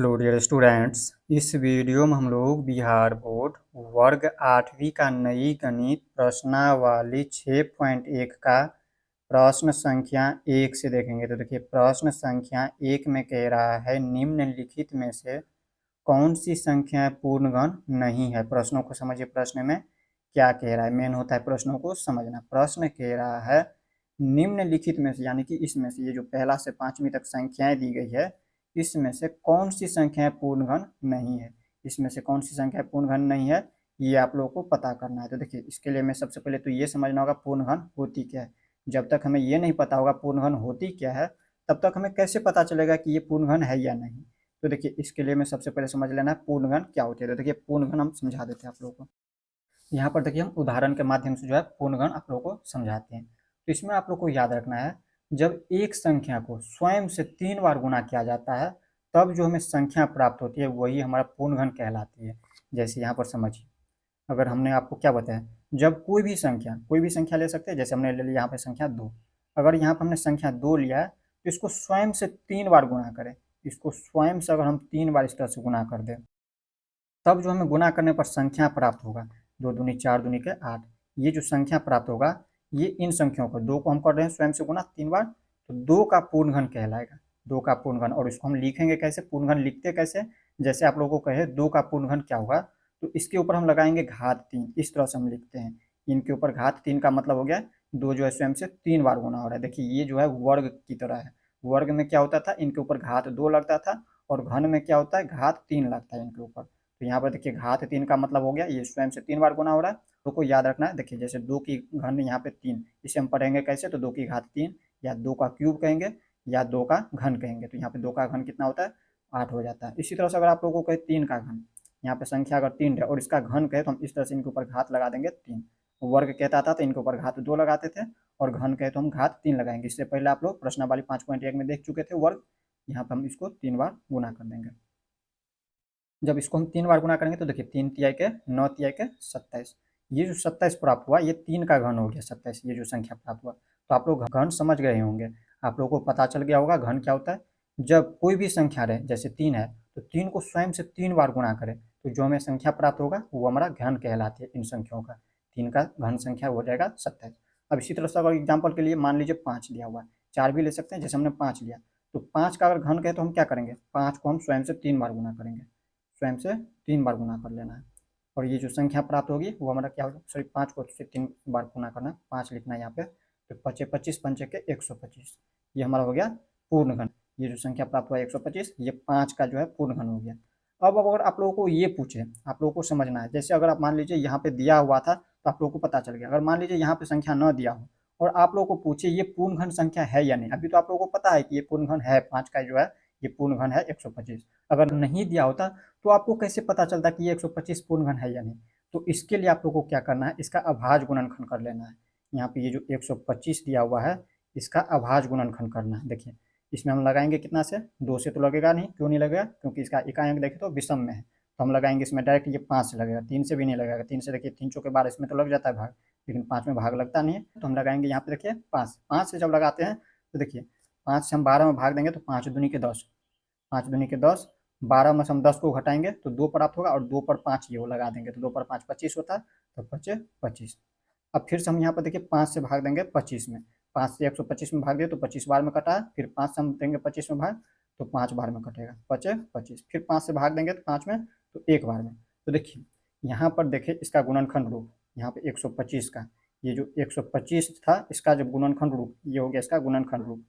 Hello dear students, इस video में हम लोग बिहार बोर्ड वर्ग 8वीं का नई गणित प्रश्नावली 6.1 का प्रश्न संख्या 1 से देखेंगे। तो देखिए, प्रश्न संख्या 1 में कह रहा है निम्नलिखित में से कौन सी संख्या पूर्णगण नहीं है। प्रश्नों को समझिए, प्रश्न में क्या कह रहा है। मेन होता है प्रश्नों को समझना। प्रश्न कह रहा है निम्नलिखित में से, यानी कि इसमें से, ये जो पहला से 5वीं तक संख्याएं दी गई है, इसमें से कौन सी संख्याएं पूर्णगण नहीं है। इसमें से कौन सी संख्या पूर्णगण नहीं है, ये आप लोगों को पता करना है। तो देखिए, इसके लिए मैं सबसे पहले तो ये समझना होगा पूर्णगण होती क्या है। जब तक हमें ये नहीं पता होगा पूर्णगण होती क्या है, तब तक हमें कैसे पता चलेगा कि ये पूर्णगण है या नहीं। तो देखिए, इसके लिए मैं सबसे पहले समझ लेना है पूर्णगण क्या होती है। तो देखिए, पूर्णगण हम समझा देते हैं आप लोगों को। यहाँ पर देखिए, हम उदाहरण के माध्यम से जो है पूर्णगण आप लोगों को समझाते हैं। तो इसमें आप लोग को याद रखना है, जब एक संख्या को स्वयं से 3 बार गुणा किया जाता है, तब जो हमें संख्या प्राप्त होती है वही हमारा पूर्णगण कहलाती है। जैसे यहाँ पर समझिए, अगर हमने आपको क्या बताया, जब कोई भी संख्या ले सकते हैं। जैसे हमने ले लिया यहाँ पे संख्या 2। अगर यहाँ पर हमने संख्या 2 लिया है, तो इसको स्वयं से 3 बार गुणा करें। इसको स्वयं से अगर हम 3 बार इस तरह से गुणा कर दें, तब जो हमें गुणा करने पर संख्या प्राप्त होगा, 2 दूनी 4 दूनी के 8। ये जो संख्या प्राप्त होगा, ये इन संख्याओं को, 2 को हम कर रहे हैं स्वयं से गुणा 3 बार, तो 2 का पूर्णगण कहलाएगा। 2 का पूर्णगण। और इसको हम लिखेंगे कैसे, पूर्णगण लिखते कैसे, जैसे आप लोगों को कहे 2 का पूर्णगण क्या होगा, तो इसके ऊपर हम लगाएंगे घात 3। इस तरह से हम लिखते हैं। इनके ऊपर घात 3 का मतलब हो गया 2 जो है स्वयं से 3 बार गुणा हो रहा है। देखिए, ये जो है वर्ग की तरह है। वर्ग में क्या होता था, इनके ऊपर घात 2 लगता था, और घन में क्या होता है, घात 3 लगता है इनके ऊपर। तो यहाँ पर देखिए, घात 3 का मतलब हो गया ये स्वयं से 3 बार गुना हो रहा है। तो को याद रखना है। देखिए, जैसे 2 की घन यहाँ पे 3, इसे हम पढ़ेंगे कैसे, तो 2 की घात 3, या 2 का क्यूब कहेंगे, या 2 का घन कहेंगे। तो यहाँ पे 2 का घन कितना होता है, 8 हो जाता है। इसी तरह से अगर आप लोगों को कहे 3 का घन, यहाँ पे संख्या अगर 3 है और इसका घन कहे, तो हम इस तरह से इनके ऊपर घात लगा देंगे 3। वर्ग कहता था तो इनके ऊपर घात 2 लगाते थे, और घन कहे तो हम घात 3 लगाएंगे। इससे पहले आप लोग प्रश्नावली 5.1 में देख चुके थे वर्ग। यहाँ पर हम इसको 3 बार गुना कर देंगे। जब इसको हम 3 बार गुना करेंगे, तो देखिए 3 तिहाई के 9 तिहाई के 27। ये जो 27 प्राप्त हुआ, ये 3 का घन हो गया 27। ये जो संख्या प्राप्त हुआ, तो आप लोग घन समझ गए होंगे। आप लोगों को पता चल गया होगा घन क्या होता है। जब कोई भी संख्या रहे, जैसे 3 है, तो 3 को स्वयं से 3 बार गुणा करें, तो जो हमें संख्या प्राप्त होगा वो हमारा घन कहलाती है इन संख्याओं का। 3 का घन संख्या हो जाएगा 27। अब इसी तरह से अगर एग्जाम्पल के लिए मान लीजिए 5 दिया हुआ है, 4 भी ले सकते हैं, जैसे हमने 5 लिया, तो 5 का अगर घन कहे तो हम क्या करेंगे, 5 को हम स्वयं से 3 बार गुना करेंगे। स्वयं से 3 बार गुना कर लेना है, और ये जो संख्या प्राप्त होगी वो हमारा क्या होगा, सॉरी 5 को से 3 बार गुना करना है, 5 लिखना है यहाँ पे। तो 5 25 पंचे के 125, ये हमारा हो गया पूर्णघन। ये जो संख्या प्राप्त हुआ 125, ये 5 का जो है पूर्णघन हो गया। अब अगर आप लोगों को ये पूछे, आप लोगों को समझना है, जैसे अगर आप मान लीजिए यहाँ पे दिया हुआ था तो आप लोगों को पता चल गया। अगर मान लीजिए यहाँ पे संख्या न दिया हो और आप लोगों को पूछे ये पूर्णघन संख्या है या नहीं, अभी तो आप लोगों को पता है कि ये पूर्णघन है, 5 का जो है ये पूर्णघन है 125। अगर नहीं दिया होता तो आपको कैसे पता चलता कि ये 125 पूर्णघन है या नहीं। तो इसके लिए आप लोगों को क्या करना है, इसका अभाज्य गुणनखंड कर लेना है। यहाँ पे ये जो 125 दिया हुआ है, इसका अभाज्य गुणनखंड करना है। देखिए, इसमें हम लगाएंगे कितना से, 2 से तो लगेगा नहीं। क्यों नहीं लगेगा, क्योंकि इसका इकाई अंक देखें तो विषम में है। तो हम लगाएंगे इसमें डायरेक्ट, ये 5 से लगेगा, 3 से भी नहीं लगेगा। 3 से देखिए 3 चौके 12, इसमें तो लग जाता है भाग, लेकिन 5 में भाग लगता नहीं है। तो हम लगाएंगे यहाँ पे देखिए 5। 5 से जब लगाते हैं तो देखिए 5 से हम 12 में भाग देंगे तो 5 दूनी के 10, 5 दूनी के 10, 12 में से हम 10 को घटाएंगे तो 2 प्राप्त होगा, और 2 पर 5 ये वो लगा देंगे, तो 2 पर 5 25 होता है, तो 25 25। अब फिर से हम यहाँ पर देखिए 5 से भाग देंगे 25 में, 5 से 125 में भाग दिए तो 25 बार में कटा है। फिर 5 से हम देंगे 25 में भाग, तो 5 बार में कटेगा, 25 25। फिर 5 से भाग देंगे तो 5 में, तो 1 बार में। तो देखिए यहाँ पर देखिए इसका गुणनखंड रूप, यहाँ पे 125 का, ये जो 125 था इसका जब गुणनखंड रूप, ये हो गया इसका गुणनखंड रूप।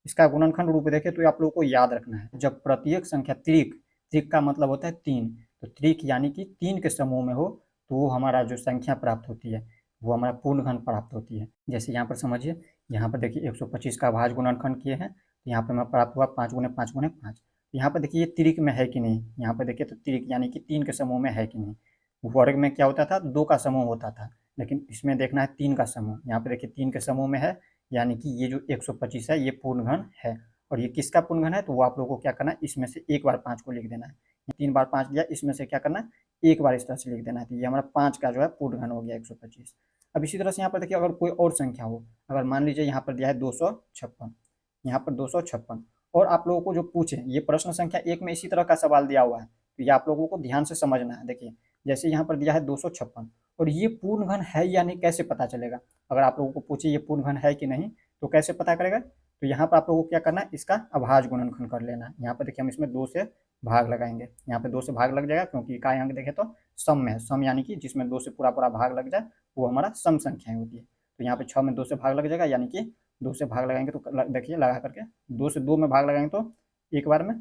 इसका गुणनखंड रूप देखें तो आप लोगों को याद रखना है, जब प्रत्येक संख्या त्रिक, त्रिक का मतलब होता है 3, तो त्रिक यानी कि 3 के समूह में हो, तो वो हमारा जो संख्या प्राप्त होती है वो हमारा पूर्णघन प्राप्त होती है। जैसे यहाँ पर समझिए, यहाँ पर देखिए 125 का अभाज्य गुणनखंड किए हैं, तो यहाँ पर हमें प्राप्त हुआ 5 गुने 5 गुने 5। यहाँ पर देखिए ये त्रिक में है कि नहीं, यहाँ पर देखिए तो त्रिक यानी कि 3 के समूह में है कि नहीं। वर्ग में क्या होता था, 2 का समूह होता था, लेकिन इसमें देखना है 3 का समूह। यहाँ पर देखिए 3 के समूह में है, यानी कि ये जो 125 है ये पूर्णघन है। और ये किसका पूर्णघन है, तो वो आप लोगों को क्या करना है, इसमें से एक बार 5 को लिख देना है। 3 बार 5 दिया, इसमें से क्या करना है, एक बार इस तरह से लिख देना है। तो ये हमारा 5 का जो है पूर्णघन हो गया 125। अब इसी तरह से यहाँ पर देखिए, अगर कोई और संख्या हो, अगर मान लीजिए यहाँ पर दिया है 256, यहाँ पर 256, और आप लोगों को जो पूछे ये प्रश्न संख्या 1 में इसी तरह का सवाल दिया हुआ है, तो ये आप लोगों को ध्यान से समझना है। देखिए जैसे यहाँ पर दिया है 256 और ये पूर्ण घन है या नहीं कैसे पता चलेगा। अगर आप लोगों को पूछे ये पूर्ण घन है कि नहीं तो कैसे पता करेगा, तो यहाँ पर आप लोगों को क्या करना है, इसका अभाज्य गुणनखंड कर लेना है। यहाँ पर देखिए हम इसमें 2 से भाग लगाएंगे, यहाँ पे 2 से भाग लग जाएगा क्योंकि इकाई अंक देखें तो सम में है। सम यानी कि जिसमें 2 से पूरा पूरा भाग लग जाए वो हमारा सम संख्याएं होती है। तो यहाँ पे 6 में 2 से भाग लग जाएगा, यानी कि 2 से भाग लगाएंगे तो देखिए लगा करके 2 से 2 में भाग लगाएंगे तो एक बार में।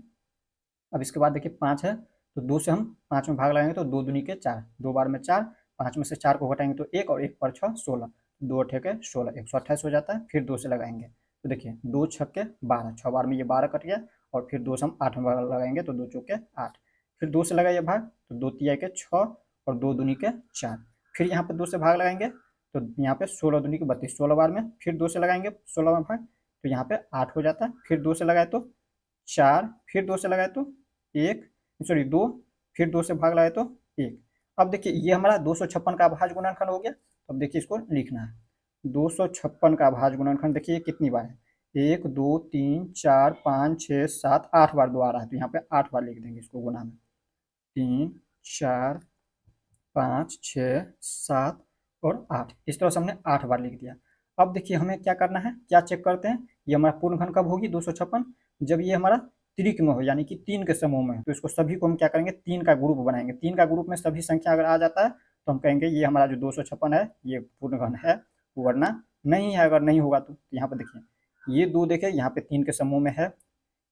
अब इसके बाद देखिए 5 है तो 2 से हम 5 में भाग लगाएंगे तो 2 दूनी के 4, 2 बार में 4, 5 में से 4 को घटाएंगे तो 1 और 1 पर 6 16, 2 अठे के 16, 128 हो जाता है। फिर 2 से लगाएंगे तो देखिए 2 छक्के 12, 6 बार में ये 12 कट गया और फिर 2 से हम 8 में भाग लगाएंगे तो 2 चौके 8, फिर 2 से लगाइए भाग तो 2 तिया के 6 और 2 दूनी के 4, फिर यहाँ पे 2 से भाग लगाएंगे तो यहाँ पे 16 दूनी के 32, 16 बार में, फिर 2 से लगाएंगे 16 में भाग तो यहाँ पे 8 हो जाता है। फिर 2 से लगाए तो 4, फिर 2 से लगाए तो 1, सॉरी 2, फिर 2 से भाग लगाए तो 1। अब देखिए ये हमारा 256 का अभाज्य गुणनखंड हो गया। अब देखिए इसको लिखना है 256 का अभाज्य गुणनखंड। देखिए कितनी बार है, 1 2 3 4 5 6 7 8 बार 2 आ रहा है तो यहाँ पे 8 बार लिख देंगे इसको गुना में, 3 4 5 6 7 और 8, इस तरह से हमने 8 बार लिख दिया। अब देखिए हमें क्या करना है, क्या चेक करते हैं, ये हमारा पूर्ण घन कब होगी 256, जब ये हमारा त्रिक में हो यानी कि 3 के समूह में। तो इसको सभी को हम क्या करेंगे 3 का ग्रुप बनाएंगे, 3 का ग्रुप में सभी संख्या अगर आ जाता है तो हम कहेंगे ये हमारा जो 256 है ये पूर्ण घन है, वरना नहीं है। अगर नहीं होगा तो यहाँ पर देखिए ये 2 देखे यहाँ पे 3 के समूह में है,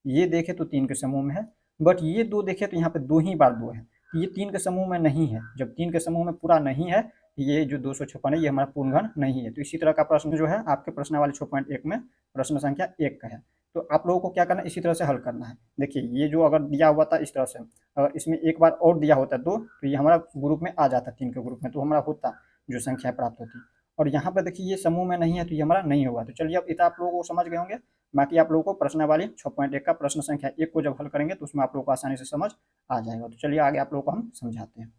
ये देखे तो 3 के समूह में है, बट ये 2 देखे तो यहाँ पे 2 ही बार 2 है, ये 3 के समूह में नहीं है। जब 3 के समूह में पूरा नहीं है ये जो 256 है ये हमारा पूर्ण घन नहीं है। तो इसी तरह का प्रश्न जो है आपके प्रश्नावली 6.1 में प्रश्न संख्या 1 का है। तो आप लोगों को क्या करना है, इसी तरह से हल करना है। देखिए ये जो अगर दिया हुआ था इस तरह से, अगर इसमें एक बार और दिया होता 2 तो ये हमारा ग्रुप में आ जाता 3 के ग्रुप में, तो हमारा होता जो संख्या प्राप्त होती। और यहाँ पर देखिए ये समूह में नहीं है तो ये हमारा नहीं होगा। तो चलिए अब इतना आप लोगों को समझ गए होंगे। बाकी आप लोगों को प्रश्नावली 6.1 का प्रश्न संख्या 1 को जब हल करेंगे तो उसमें आप लोगों को आसानी से समझ आ जाएगा। तो चलिए आगे आप लोगों को हम समझाते हैं।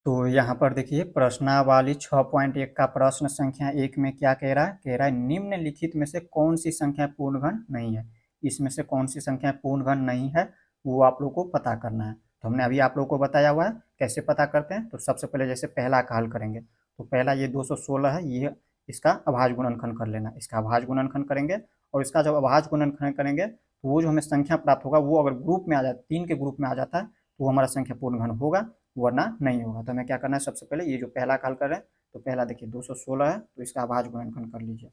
तो यहाँ पर देखिए प्रश्नावली 6.1 का प्रश्न संख्या 1 में क्या कह रहा है, कह रहा है निम्नलिखित में से कौन सी संख्या पूर्ण घन नहीं है। इसमें से कौन सी संख्या पूर्ण घन नहीं है वो आप लोग को पता करना है। तो हमने अभी आप लोग को बताया हुआ है कैसे पता करते हैं। तो सबसे पहले जैसे पहला का हल करेंगे तो पहला ये 216 है, ये इसका अभाज्य गुणनखंड कर लेना, इसका अभाज्य गुणनखंड करेंगे और इसका जब अभाज्य गुणनखंड करेंगे तो वो जो हमें संख्या प्राप्त होगा वो अगर ग्रुप में आ जाता है, 3 के ग्रुप में आ जाता है तो वो हमारा संख्या पूर्ण घन होगा, वरना नहीं होगा। तो हमें क्या करना है, सबसे पहले ये जो पहला का हल कर रहे हैं तो पहला देखिए 216 है तो इसका अभाज्य गुणनखंड कर लीजिए।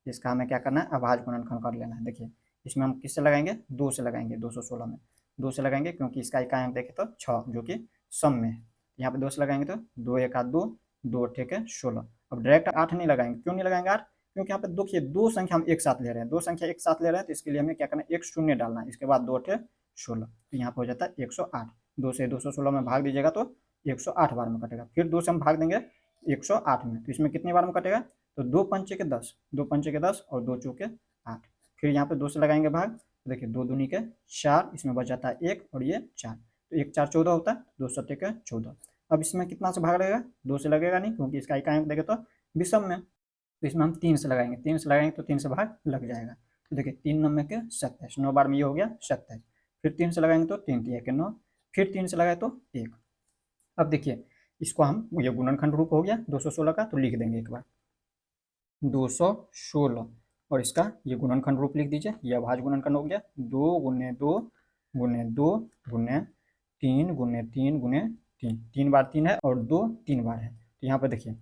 इसका हमें क्या करना है, अभाज्य गुणनखंड कर लेना है। देखिए इसमें हम किससे लगाएंगे, 2 से लगाएंगे, 216 में 2 से लगाएंगे क्योंकि इसका इकाई अंक देखें तो 6 जो कि सम में है। यहाँ पे 2 से लगाएंगे तो 2 1 2, 2 8 16। अब डायरेक्ट 8 नहीं लगाएंगे, क्यों नहीं लगाएंगे 8, क्योंकि यहाँ पे देखिए 2 संख्या हम एक साथ ले रहे हैं, 2 संख्या एक साथ ले रहे हैं तो इसके लिए हमें क्या करना है, एक शून्य डालना है, इसके बाद 2 8 16, तो यहाँ पे हो जाता है 108। 2 से 216 में भाग दीजिएगा तो 108 बार में कटेगा। फिर 2 से हम भाग देंगे 108 में तो इसमें कितनी बार में कटेगा, तो 2 पंचे के 10, 2 पंचे के 10 और 2 चौके 8। फिर यहाँ पे 2 से लगाएंगे भाग तो देखिए 2 दूनी के 4, इसमें बच जाता है 1 और ये 4, तो 1 4 14 होता है, 2 सत्ते के 14। अब इसमें कितना से भाग लगेगा, 2 से लगेगा नहीं क्योंकि इसका इकाई अंक देखें तो विषम में, तो इसमें हम 3 से लगाएंगे, 3 से लगाएंगे तो 3 से भाग लग जाएगा। तो देखिए 3 9 के 27, 9 बार में ये हो गया 27। फिर 3 से लगाएंगे तो 3 3 के 9, फिर 3 से लगाए तो 1। अब देखिए इसको हम, ये गुणनखंड रूप हो गया 216 का, तो लिख देंगे एक बार 216 और इसका ये गुणनखंड रूप लिख दीजिए। ये अभाज्य गुणनखंड हो गया 2 गुने 2 गुने 2 गुने 3 गुने 3 गुने 3, 3 बार 3 है और 2 3 बार है। तो यहाँ पर देखिए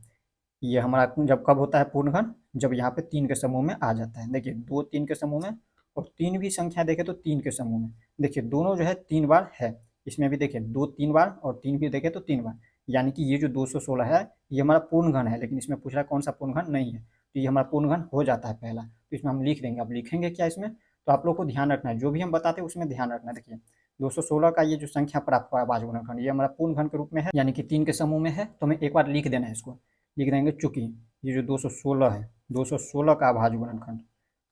ये हमारा जब कब होता है पूर्ण घन, जब यहाँ पे 3 के समूह में आ जाता है। देखिए 2 3 के समूह में और 3 भी संख्या देखे तो 3 के समूह में, देखिए दोनों जो है 3 बार है। इसमें भी देखिए 2 3 बार और 3 भी देखे तो 3 बार, यानी कि ये जो 216 है ये हमारा पूर्ण घन है। लेकिन इसमें पूछ रहा है कौन सा पूर्ण घन नहीं है, तो ये हमारा पूर्ण घन हो जाता है पहला। तो इसमें हम लिख देंगे। अब लिखेंगे क्या इसमें, तो आप लोग को ध्यान रखना है, जो भी हम बताते हैं उसमें ध्यान रखना है। देखिए 216 का ये जो संख्या प्राप्त हुआ है अभाज्य गुणनखंड, ये हमारा पूर्ण घन के रूप में है, यानी कि 3 के समूह में है। तो हमें एक बार लिख देना है, इसको लिख देंगे चूंकि ये जो 216 है, 216 का अभाज्य गुणनखंड,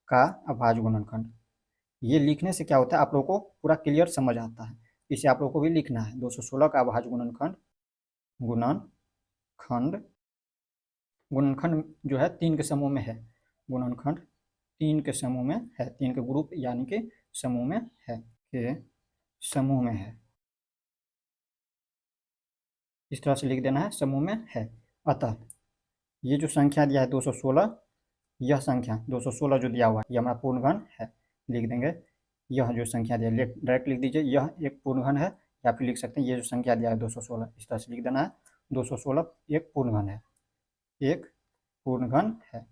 का अभाज्य गुणनखंड, ये लिखने से क्या होता है आप लोगों को पूरा क्लियर समझ आता है। इसे आप लोगों को भी लिखना है 216 का अभाज्य गुणनखंड, गुणनखंड, गुणनखंड जो है 3 के समूह में है, गुणनखंड 3 के समूह में है, 3 के ग्रुप यानी कि समूह में है, के समूह में है, इस तरह से लिख देना है, समूह में है। अतः ये जो संख्या दिया है 216, यह संख्या 216 जो दिया हुआ है ये हमारा पूर्णघन है, लिख देंगे। यह जो संख्या दिया है डायरेक्ट लिख दीजिए, यह एक पूर्णघन है, या फिर लिख सकते हैं ये जो संख्या दिया है 216, इस तरह से लिख देना है। 216 एक पूर्णघन है, एक पूर्णघन है,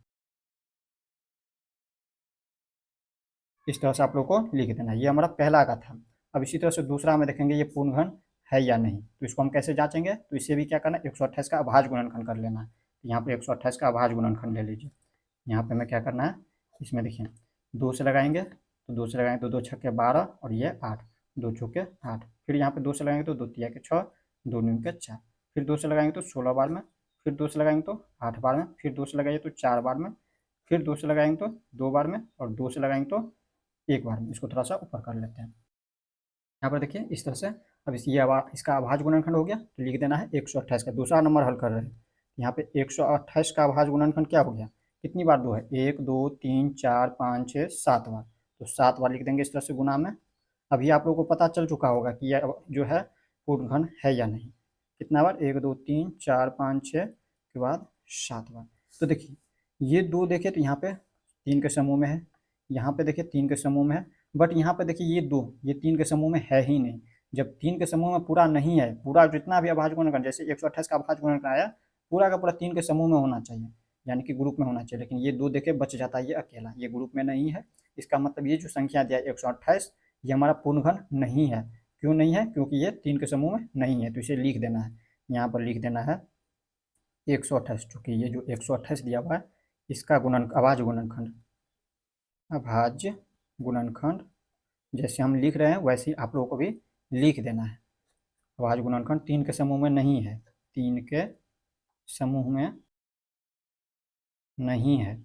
इस तरह से आप लोग को लिख देना है। ये हमारा पहला का था। अब इसी तरह से दूसरा में देखेंगे ये पूर्णघन है या नहीं, तो इसको हम कैसे जांचेंगे, तो इससे भी क्या करना है, 128 का अभाज्य गुणनखंड कर लेना है। तो यहाँ पे 128 का अभाज्य गुणनखंड ले लीजिए। यहाँ पे हमें क्या करना है, इसमें देखिए 2 से लगाएंगे, तो 2 से लगाएंगे तो 2 छक्के 12 और ये 8, 2 चौके 8, फिर यहाँ पे 2 से लगाएंगे तो 2 तिया के 6, 2 न्यू के 4, फिर 2 से लगाएंगे तो 16 बार में, फिर 2 से लगाएंगे तो 8 बार में, फिर 2 से लगाइए तो 4 बार में, फिर 2 से लगाएंगे तो 2 बार में, और 2 से लगाएंगे तो 1 बार में। इसको थोड़ा सा ऊपर कर लेते हैं। यहाँ पर देखिए इस तरह से। अब इसका अभाज्य गुणनखंड हो गया, तो लिख देना है 128 का। दूसरा नंबर हल कर रहे हैं, यहाँ पे 128 का अभाज्य गुणनखंड क्या हो गया, कितनी बार 2 है, 1 2 3 4 5 6 7 बार, तो 7 बार लिख देंगे इस तरह से गुणा में। अभी आप लोगों को पता चल चुका होगा कि यह जो है पूर्णघन है या नहीं। कितना बार, 1 2 3 4 5 6 के बाद 7 बार। तो देखिए ये 2 देखे तो यहाँ पे 3 के समूह में है, यहाँ पे देखिए 3 के समूह में है, बट यहाँ पे देखिए ये 3 के समूह में है ही नहीं। जब 3 के समूह में पूरा नहीं है, पूरा जितना भी अभाज्य गुणनखंड, जैसे 128 का अभाज्य गुणनखंड आया, पूरा का पूरा 3 के समूह में होना चाहिए, यानी कि ग्रुप में होना चाहिए, लेकिन ये 2 देखे बच जाता है, ये अकेला, ये ग्रुप में नहीं है। इसका मतलब ये जो संख्या दिया है 128, ये हमारा पूर्णघन नहीं है। क्यों नहीं है, क्योंकि ये 3 के समूह में नहीं है, तो इसे लिख देना है, यहाँ पर लिख देना है 128, चूँकि ये जो 128 दिया हुआ है इसका अभाज्य गुणनखंड, अभाज्य गुणनखंड जैसे हम लिख रहे हैं वैसे ही आप लोगों को भी लिख देना है। अभाज्य गुणनखंड 3 के समूह में नहीं है, 3 के समूह में नहीं है।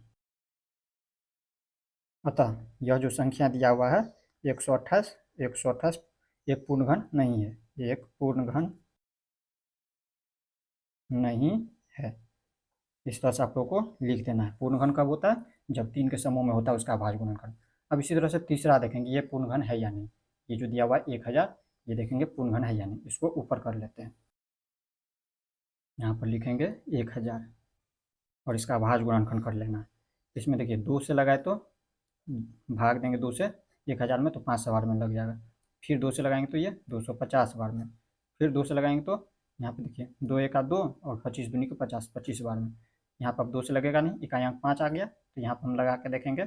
अतः यह जो संख्या दिया हुआ है 128, 128 एक पूर्णघन नहीं है, एक पूर्णघन नहीं है। इस तरह से आप लोगों को लिख देना है। पूर्णघन कब होता है, जब 3 के समूह में होता है उसका अभाज्य गुणनखंड। अब इसी तरह से तीसरा देखेंगे ये पूर्णघन है या नहीं। ये जो दिया हुआ है 1000, ये देखेंगे पूर्णघन है या नहीं, इसको ऊपर कर लेते हैं। यहाँ पर लिखेंगे 1000 और इसका अभाज्य गुणनखंड कर लेना है। इसमें देखिए 2 से लगाए तो भाग देंगे 2 से 1000 में, तो 500 बार में लग जाएगा। फिर 2 से लगाएंगे तो ये 250 बार में, फिर 2 से लगाएंगे तो यहाँ पे देखिए 2 1 2 और 25 दूनी को 50, 25 बार में। यहाँ पर अब 2 से लगेगा नहीं, इकाई अंक 5 आ गया, तो यहाँ पर हम लगा के देखेंगे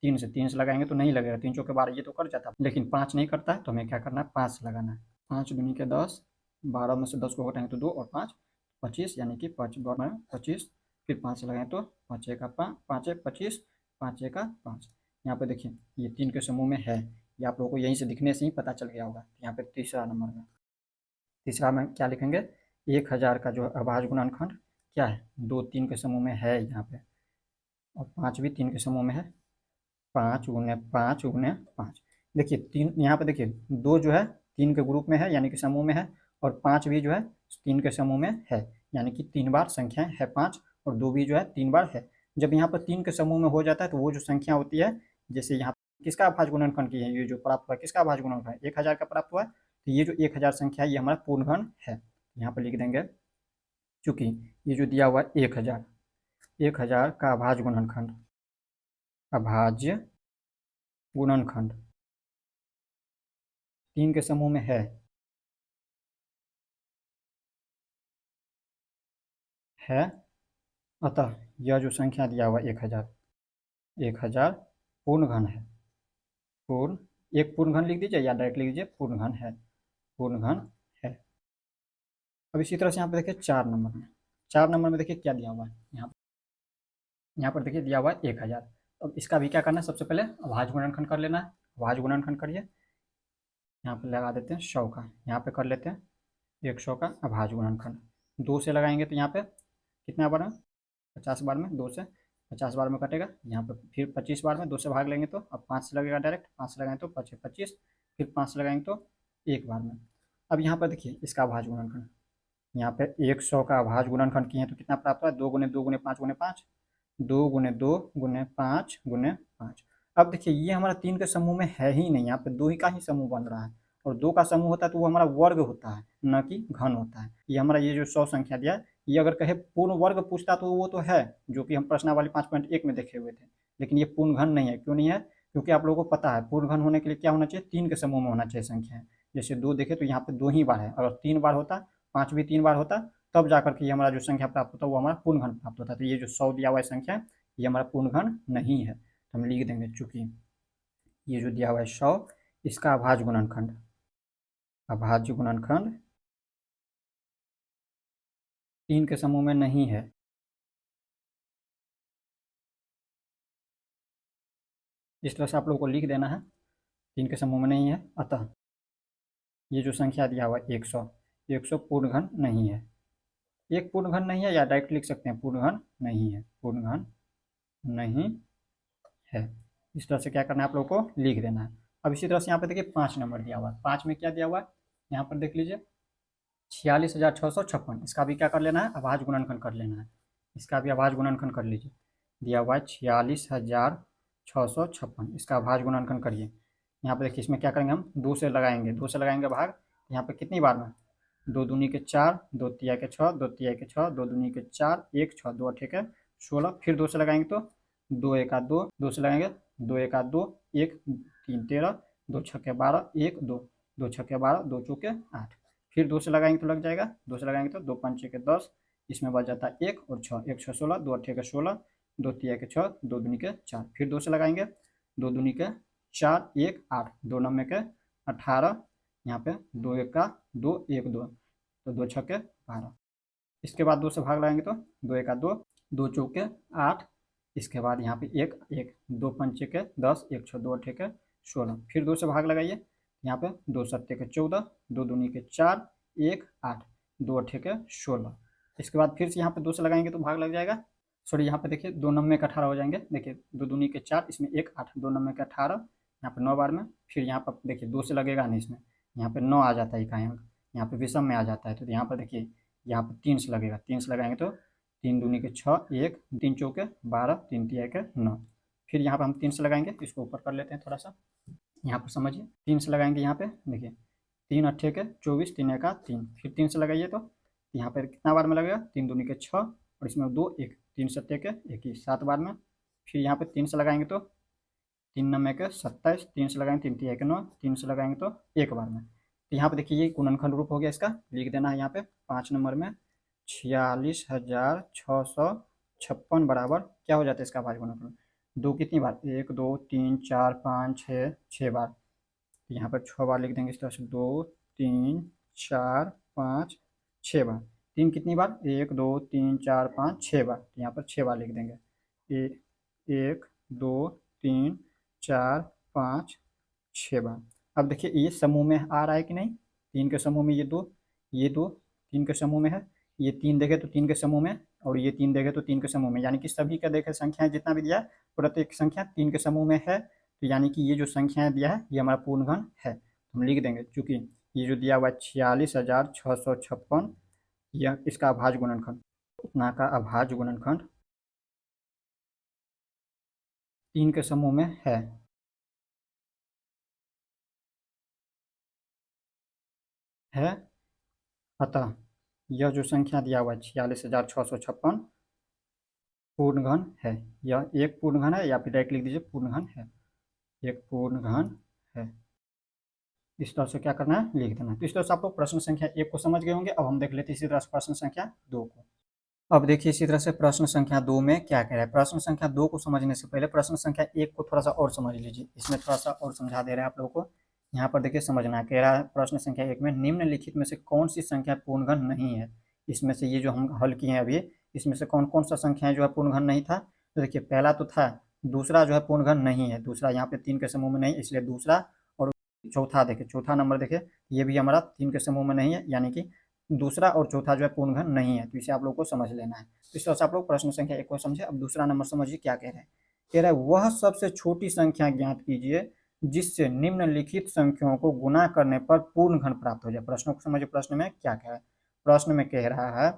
3 से लगाएंगे तो नहीं लगेगा, 3 चौके 12 ये तो कर जाता है, लेकिन 5 नहीं करता है, तो हमें क्या करना है, 5 से लगाना है। 5 दूनी के 10, 12 में से 10 को घटाएंगे तो 2 और 5 25, यानी कि 5 बार में 25, फिर 5 से लगाएं तो 5 1 5, 5 1 25, 5 1 5। यहाँ पे देखिए ये 3 के समूह में है, ये आप लोगों को यहीं से दिखने से ही पता चल गया होगा। यहाँ पे तीसरा नंबर में, तीसरा में क्या लिखेंगे, 1000 का जो अभाज्य गुणनखंड क्या है, 2 3 के समूह में है यहाँ पे, और 5 भी 3 के समूह में है, 5 गुने 5 गुने 5। देखिए 3 यहाँ पे देखिए 2 जो है 3 के ग्रुप में है, यानी कि समूह में है, और 5 भी जो है 3 के समूह में है, यानी कि 3 बार संख्या है 5, और 2 भी जो है 3 बार है। जब यहाँ पर 3 के समूह में हो जाता है तो वो जो संख्या होती है, जैसे यहाँ किसका अभाज्य गुणनखंड की है, ये जो प्राप्त हुआ किसका अभाज्य गुणनखंड, 1000 का प्राप्त हुआ है, तो ये जो 1000 संख्या है ये हमारा पूर्णघन है। यहाँ पर लिख देंगे, चूंकि ये जो दिया हुआ है 1000, 1000 का अभाज्य गुणनखंड, अभाज्य गुणनखंड 3 के समूह में है, अतः यह जो संख्या दिया हुआ 1000, 1000 पूर्णघन है। पूर्ण, एक पूर्णघन लिख दीजिए या डायरेक्ट लिख दीजिए पूर्णघन है, पूर्णघन है। अब इसी तरह से यहाँ पे देखिए 4 नंबर में, 4 नंबर में देखिए क्या दिया हुआ है, यहाँ पर देखिए दिया हुआ है 1000। अब इसका भी क्या करना है, सबसे पहले अभाज्य गुणनखंड कर लेना है। अभाज्य गुणनखंड करिए, यहाँ पे लगा देते हैं 100 का, यहाँ पे कर लेते हैं 100 का अभाज्य गुणनखंड। 2 से लगाएंगे तो यहाँ पे कितना बार में, 50 बार में, 2 से 50 बार में कटेगा। यहाँ पे फिर 25 बार में 2 से भाग लेंगे तो अब 5 से लगेगा डायरेक्ट, 5 से लगाएंगे तो 25 25, फिर 5 से लगाएंगे तो 1 बार में। अब यहाँ पर देखिए इसका अभाज्य गुणनखंड, यहाँ पे 100 का अभाज्य गुणनखंड किए तो कितना प्राप्त हुआ है, 2 गुने 2 गुने 5 गुने 5, 2 गुने 2 गुने 5 गुने 5। अब देखिए ये हमारा 3 के समूह में है ही नहीं, यहाँ पे 2 ही का ही समूह बन रहा है, और 2 का समूह होता है तो वो हमारा वर्ग होता है, न कि घन होता है। ये हमारा ये जो 100 संख्या दिया है, ये अगर कहे पूर्ण वर्ग पूछता तो वो तो है, जो कि हम प्रश्नावली 5.1 में देखे हुए थे, लेकिन ये पूर्ण घन नहीं है। क्यों नहीं है? क्योंकि आप लोगों को पता है पूर्ण घन होने के लिए क्या होना चाहिए, 3 के समूह में होना चाहिए संख्या है। जैसे 2 देखे तो यहाँ पे 2 ही बार है, अगर 3 बार होता, 5 भी 3 बार होता, तब जाकर के ये हमारा जो संख्या प्राप्त होता है वो हमारा पूर्ण घन प्राप्त होता है। तो ये जो 100 दिया हुआ है संख्या, ये हमारा पूर्ण घन नहीं है, तो हम लिख देंगे चूंकि ये जो दिया हुआ है 100, इसका अभाज्य गुणनखंड, अभाज्य गुणनखंड 3 के समूह में नहीं है। इस तरह से आप लोगों को लिख देना है, 3 के समूह में नहीं है, अतः ये जो संख्या दिया हुआ है 100, 100 पूर्ण घन नहीं है। एक पूर्ण घन नहीं है, या डायरेक्ट लिख सकते हैं पूर्ण घन नहीं है, पूर्ण घन नहीं है। इस तरह से क्या करना है, आप लोगों को लिख देना है। अब इसी तरह से यहाँ पे देखिए 5 नंबर दिया हुआ है, 5 में क्या दिया हुआ है, यहाँ पर देख लीजिए 46,656, इसका भी क्या कर लेना है, अभाज्य गुणनखंड कर लेना है। इसका भी अभाज्य गुणनखंड कर लीजिए, दिया हुआ है 46,656, इसका अभाज्य गुणनखंड करिए। यहाँ पे देखिए इसमें क्या करेंगे, हम 2 से लगाएंगे, 2 से लगाएंगे भाग, यहाँ पे कितनी बार में, 2 दूनी के 4, 2 तिया के 6, 2 तिया के 6, 2 दूनी के 4, 1 6, 2 अठे के 16, फिर 2 से लगाएंगे तो 2 1 2, 2 से लगाएंगे 2 1 2, 1 3 13, 2 छक्के 12, 1 2, 2 छक्के 12, 2 चौके 8, फिर 2 से लगाएंगे तो लग जाएगा, 2 से लगाएंगे तो 2 पंचे के 10, इसमें बच जाता है 1 और 6, 1 6 16, 2 अठे के 16, 2 तिया के 6, 2 दूनी के 4, फिर 2 से लगाएंगे, 2 दूनी के 4, 1 8, 2 नम्बे के 18, यहाँ पे 2 1 का 2, 1 2, तो 2 छक्के 12, इसके बाद 2 से भाग लगाएंगे तो 2 1 2, 2 चौके 8, इसके बाद यहाँ पे 1 1, 2 पंचे के 10, 1 6 2 अठे के 16, फिर 2 से भाग लगाइए, यहाँ पे 2 सत्ते के 14, 2 दूनी के 4, 1 8, 2 अठे के 16, इसके बाद फिर से यहाँ पे 2 से लगाएंगे तो भाग लग जाएगा, सॉरी यहाँ पे देखिए 2 नम्बे के 18 हो जाएंगे, देखिए 2 दूनी के 4, इसमें 1 8, 2 नम्बे के 18, यहाँ पे 9 बार में, फिर यहाँ पर देखिए 2 से लगेगा नहीं, इसमें यहाँ पे 9 आ जाता है इकाई अंक, यहाँ पे विषम में आ जाता है, तो यहाँ पर देखिए यहाँ पर 3 से लगेगा, 3 से लगाएंगे तो 3 दूनी के 6, 1 3 चौके 12, 3 तिया के 9, फिर यहाँ पर हम 3 से लगाएंगे, इसको ऊपर कर लेते हैं थोड़ा सा, यहाँ पर समझिए 3 से लगाएंगे, यहाँ पे देखिए 3 अट्ठे के 24, 3 एका 3, फिर 3 से लगाइए तो यहाँ पर कितना बार में लगेगा, 3 दूनी के 6, और इसमें 2 1, 3 सत्ते के 21, 7 बार में, फिर यहाँ पे 3 से लगाएंगे तो 3 नम्बे के 27, 3 से लगाएंगे 3 तिया के 9, 3 से लगाएंगे तो 1 बार में, तो यहाँ पे देखिए ये गुणनखंड रूप हो गया, इसका लिख देना है यहाँ पे 5 नंबर में 46,656 बराबर क्या हो जाता है इसका अभाज्य गुणनखंड, 2 कितनी बार, 1 2 3 4 5 6, 6 बार, यहाँ पर 6 बार लिख देंगे इस तरह से, 2 3 4 5 6 बार, 3 कितनी बार, 1 2 3 4 5 6 बार, तो यहाँ पर 6 बार लिख देंगे, 1 2 3 4 5 6 बार। अब देखिए ये समूह में आ रहा है कि नहीं, 3 के समूह में, ये दो 3 के समूह में है, ये 3 देखे तो 3 के समूह में, और ये 3 देखे तो 3 के समूह में, यानी कि सभी का देखे संख्याएं जितना भी दिया है प्रत्येक संख्या 3 के समूह में है, तो यानी कि ये जो संख्याएं दिया है ये हमारा पूर्ण घन है, तो हम लिख देंगे चूंकि ये जो दिया हुआ है 46,656, यह इसका अभाज्य गुणनखंड, उतना का अभाज्य गुणनखंड 3 के समूह में है, अतः यह जो संख्या दिया हुआ है 46,656 पूर्ण घन है, यह एक पूर्ण घन है, या फिर डायरेक्ट लिख दीजिए पूर्ण घन है, एक पूर्ण घन है। इस तरह से क्या करना है, लिख देना है। तो इस तरह से आप लोग प्रश्न संख्या 1 को समझ गए होंगे। अब हम देख लेते हैं इसी तरह से प्रश्न संख्या 2 को। अब देखिए इसी तरह से प्रश्न संख्या 2 में क्या कह रहा है। प्रश्न संख्या 2 को समझने से पहले प्रश्न संख्या 1 को थोड़ा सा और समझ लीजिए, इसमें थोड़ा सा और समझा दे रहा है आप लोगों को। यहाँ पर देखिए समझना है, कह रहा है प्रश्न संख्या 1 में निम्नलिखित में से कौन सी संख्या पूर्णघन नहीं है। इसमें से ये जो हम हल किए हैं अभी, इसमें से कौन कौन सा संख्या जो है पूर्णघन नहीं था। तो देखिए पहला तो था, दूसरा जो है पूर्णघन नहीं है, दूसरा यहाँ पे 3 के समूह में नहीं, इसलिए दूसरा। और चौथा देखिए, चौथा नंबर देखिए ये भी हमारा 3 के समूह में नहीं है, यानी कि दूसरा और चौथा जो है पूर्णघन नहीं है। तो इसे आप लोग को समझ लेना है। तो इस तरह से आप लोग प्रश्न संख्या 1 को समझे। अब दूसरा नंबर समझिए क्या कह रहे हैं। कह रहा है वह सबसे छोटी संख्या ज्ञात कीजिए जिससे निम्नलिखित संख्याओं को गुणा करने पर पूर्ण घन प्राप्त हो जाए। प्रश्नों को समझिए, प्रश्न में क्या कह रहा है। प्रश्न में कह रहा है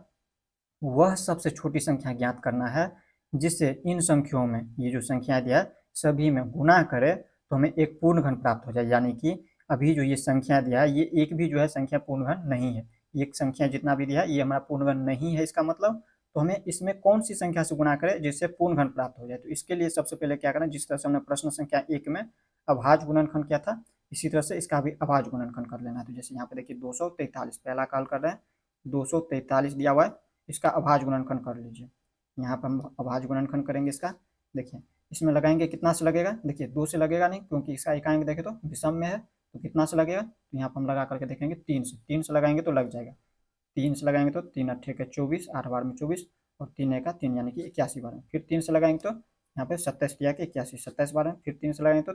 वह सबसे छोटी संख्या ज्ञात करना है जिससे इन संख्याओं में, ये जो संख्या दिया है सभी में गुना करें तो हमें एक पूर्ण घन प्राप्त हो जाए। यानी कि अभी जो ये संख्या दिया है, ये एक भी जो है संख्या पूर्ण घन नहीं है। एक संख्या जितना भी दिया है ये हमारा पूर्ण घन नहीं है, इसका मतलब तो हमें इसमें कौन सी संख्या से गुना करें जिससे पूर्ण घन प्राप्त हो जाए। तो इसके लिए सबसे पहले क्या करें, जिस तरह से हमने प्रश्न संख्या 1 में अभाज्य गुणनखंड किया था, इसी तरह से इसका भी अभाज्य गुणनखंड कर लेना है। तो जैसे यहाँ पे देखिए 243 पहला कॉल कर रहे हैं, 243 दिया हुआ है, इसका अभाज्य गुणनखंड कर लीजिए। यहाँ पर हम अभाज्य गुणनखंड करेंगे इसका। देखिए इसमें लगाएंगे, कितना से लगेगा, देखिए 2 से लगेगा नहीं, क्योंकि इसका इकाई देखें तो विषम में है। तो कितना से लगेगा, तो यहाँ पर हम लगा करके देखेंगे 3 से लगाएंगे तो लग जाएगा। 3 से लगाएंगे तो 3 अट्ठे के 24, 8 बार में 24 और 3 एका 3 यानी कि 81 बार में। फिर 3 से लगाएंगे तो यहाँ पे 27 तिया के 81, 27 बार में। फिर 3 से लगाएंगे तो